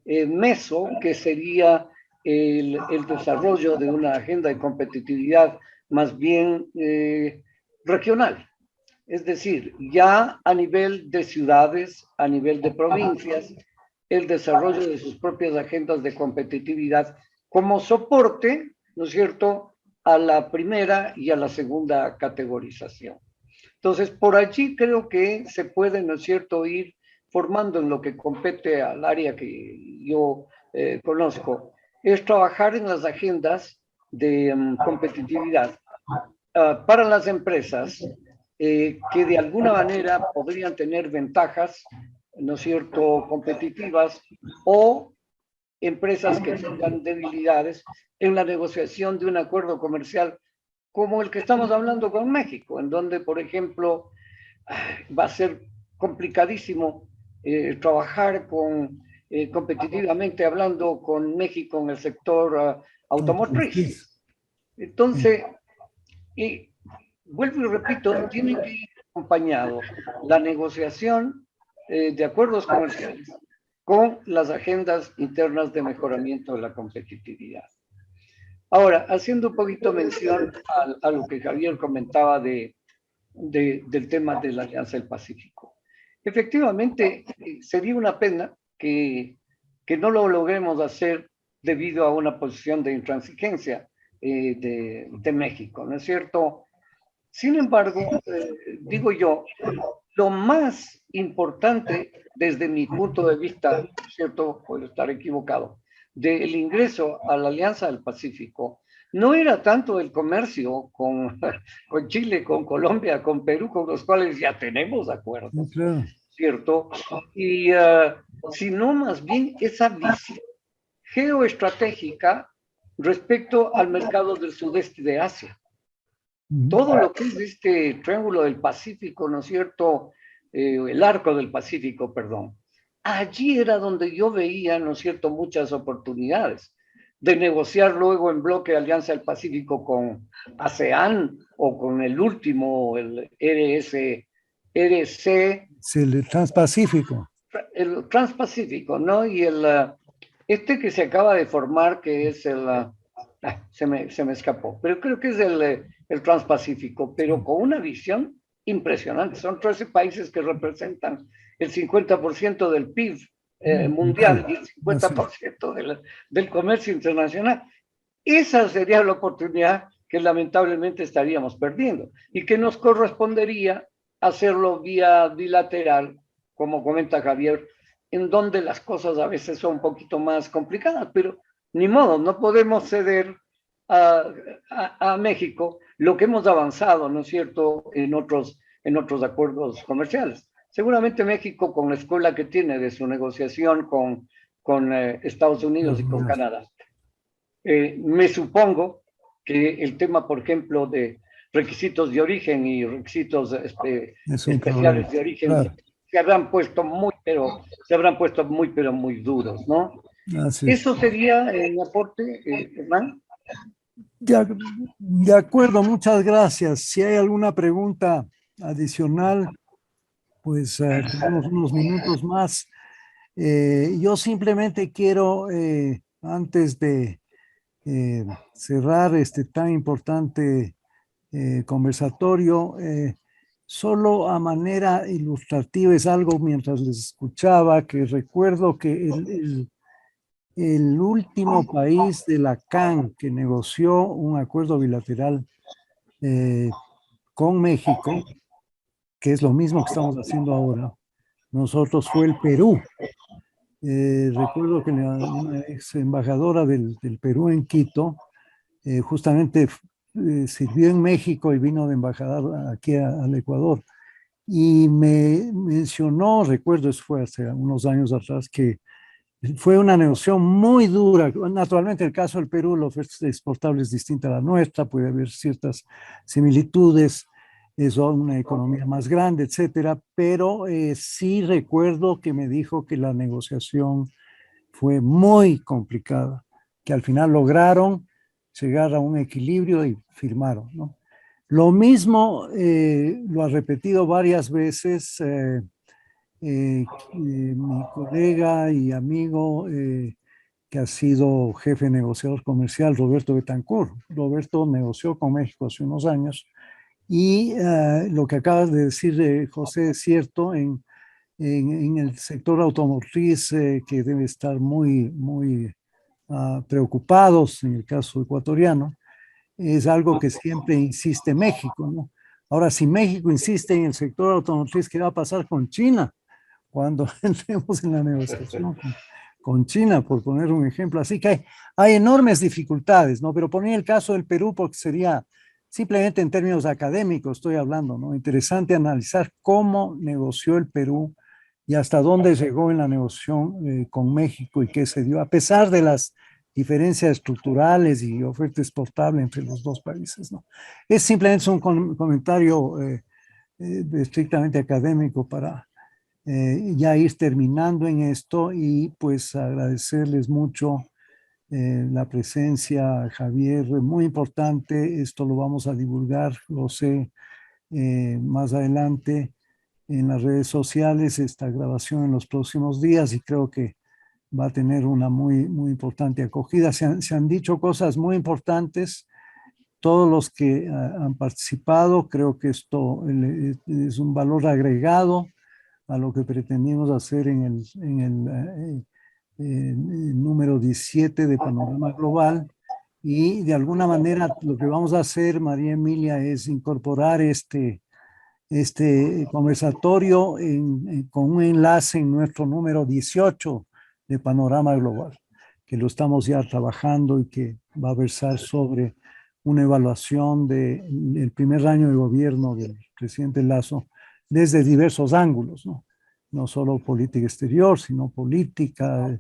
meso, que sería el desarrollo de una agenda de competitividad más bien regional. Es decir, ya a nivel de ciudades, a nivel de provincias, el desarrollo de sus propias agendas de competitividad como soporte, ¿no es cierto?, a la primera y a la segunda categorización. Entonces, por allí creo que se puede, ¿no es cierto?, ir formando en lo que compete al área que yo conozco, es trabajar en las agendas de competitividad para las empresas que de alguna manera podrían tener ventajas, ¿no es cierto?, competitivas, o empresas que tengan debilidades en la negociación de un acuerdo comercial como el que estamos hablando con México, en donde, por ejemplo, va a ser complicadísimo trabajar competitivamente hablando con México en el sector automotriz. Entonces, y vuelvo y repito, tiene que ir acompañado la negociación de acuerdos comerciales con las agendas internas de mejoramiento de la competitividad. Ahora, haciendo un poquito mención a lo que Javier comentaba del tema de la Alianza del Pacífico. Efectivamente, sería una pena que no lo logremos hacer debido a una posición de intransigencia de México, ¿no es cierto? Sin embargo, digo yo, lo más importante desde mi punto de vista, ¿cierto? Puedo estar equivocado, del ingreso a la Alianza del Pacífico no era tanto el comercio con Chile, con Colombia, con Perú, con los cuales ya tenemos acuerdos, Claro. ¿cierto? Y sino más bien esa visión geoestratégica respecto al mercado del sudeste de Asia. Todo lo que es este triángulo del Pacífico, ¿no es cierto? El arco del Pacífico, perdón. Allí era donde yo veía, ¿no es cierto?, muchas oportunidades de negociar luego en bloque Alianza del Pacífico con ASEAN o con el último, el RC, Es el Transpacífico. el Transpacífico, ¿no? Y este que se acaba de formar, que es se me escapó, pero creo que es el Transpacífico, pero con una visión impresionante. Son 13 países que representan el 50% del PIB mundial y el 50% del comercio internacional. Esa sería la oportunidad que lamentablemente estaríamos perdiendo y que nos correspondería hacerlo vía bilateral, como comenta Javier, en donde las cosas a veces son un poquito más complicadas, pero ni modo, no podemos ceder a México lo que hemos avanzado, ¿no es cierto?, en otros acuerdos comerciales. Seguramente México, con la escuela que tiene de su negociación con Estados Unidos y con Canadá, me supongo que el tema, por ejemplo, de requisitos de origen y requisitos especiales de origen, claro, se habrán puesto muy duros, ¿no? Eso sería el aporte, Hernán. De acuerdo, muchas gracias. Si hay alguna pregunta adicional, pues tenemos unos minutos más. Yo simplemente quiero, antes de cerrar este tan importante conversatorio, solo a manera ilustrativa, es algo mientras les escuchaba, que recuerdo que el último país de la CAN que negoció un acuerdo bilateral con México, que es lo mismo que estamos haciendo ahora, nosotros fue el Perú. Recuerdo que una ex embajadora del Perú en Quito justamente sirvió en México y vino de embajador aquí al Ecuador. Y me mencionó, recuerdo, eso fue hace unos años atrás, que fue una negociación muy dura. Naturalmente, el caso del Perú, la oferta exportable es distinta a la nuestra, puede haber ciertas similitudes, es una economía más grande, etcétera, pero sí recuerdo que me dijo que la negociación fue muy complicada, que al final lograron llegar a un equilibrio y firmaron, ¿no? Lo mismo lo ha repetido varias veces mi colega y amigo que ha sido jefe negociador comercial, Roberto Betancourt. Roberto negoció con México hace unos años y lo que acabas de decir, José, es cierto, en el sector automotriz que debe estar muy preocupados en el caso ecuatoriano, es algo que siempre insiste México, ¿no? Ahora, si México insiste en el sector automotriz, ¿qué va a pasar con China cuando entremos en la negociación con China, por poner un ejemplo? Así que hay enormes dificultades, ¿no? Pero ponía el caso del Perú porque sería simplemente en términos académicos, estoy hablando, ¿no? Interesante analizar cómo negoció el Perú y hasta dónde llegó en la negociación con México y qué se dio, a pesar de las diferencias estructurales y oferta exportable entre los dos países, ¿no? Es simplemente un comentario estrictamente académico para ya ir terminando en esto y pues agradecerles mucho la presencia, Javier, muy importante, esto lo vamos a divulgar, lo sé, más adelante en las redes sociales, esta grabación en los próximos días y creo que va a tener una muy importante acogida. Se han dicho cosas muy importantes. Todos los que han participado, creo que esto es un valor agregado a lo que pretendimos hacer en el número 17 de Panorama Global. Y de alguna manera lo que vamos a hacer, María Emilia, es incorporar este conversatorio con un enlace en nuestro número 18 de Panorama Global, que lo estamos ya trabajando y que va a versar sobre una evaluación del primer año de gobierno del presidente Lasso desde diversos ángulos, ¿no? No solo política exterior, sino política,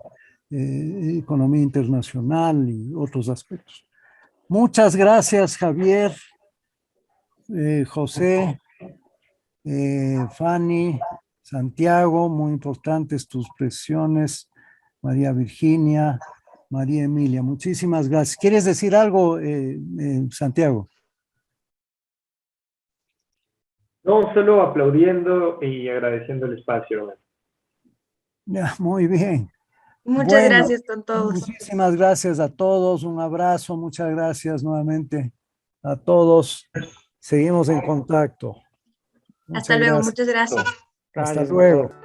economía internacional y otros aspectos. Muchas gracias, Javier, José, Fanny, Santiago, muy importantes tus presiones, María Virginia, María Emilia, muchísimas gracias. ¿Quieres decir algo, Santiago? No, solo aplaudiendo y agradeciendo el espacio. Ya, muy bien. Muchas Bueno, gracias con todos. muchísimas gracias a todos, un abrazo, muchas gracias nuevamente a todos. Seguimos en contacto. Hasta Muchas luego, gracias. muchas gracias. Hasta Gracias, luego.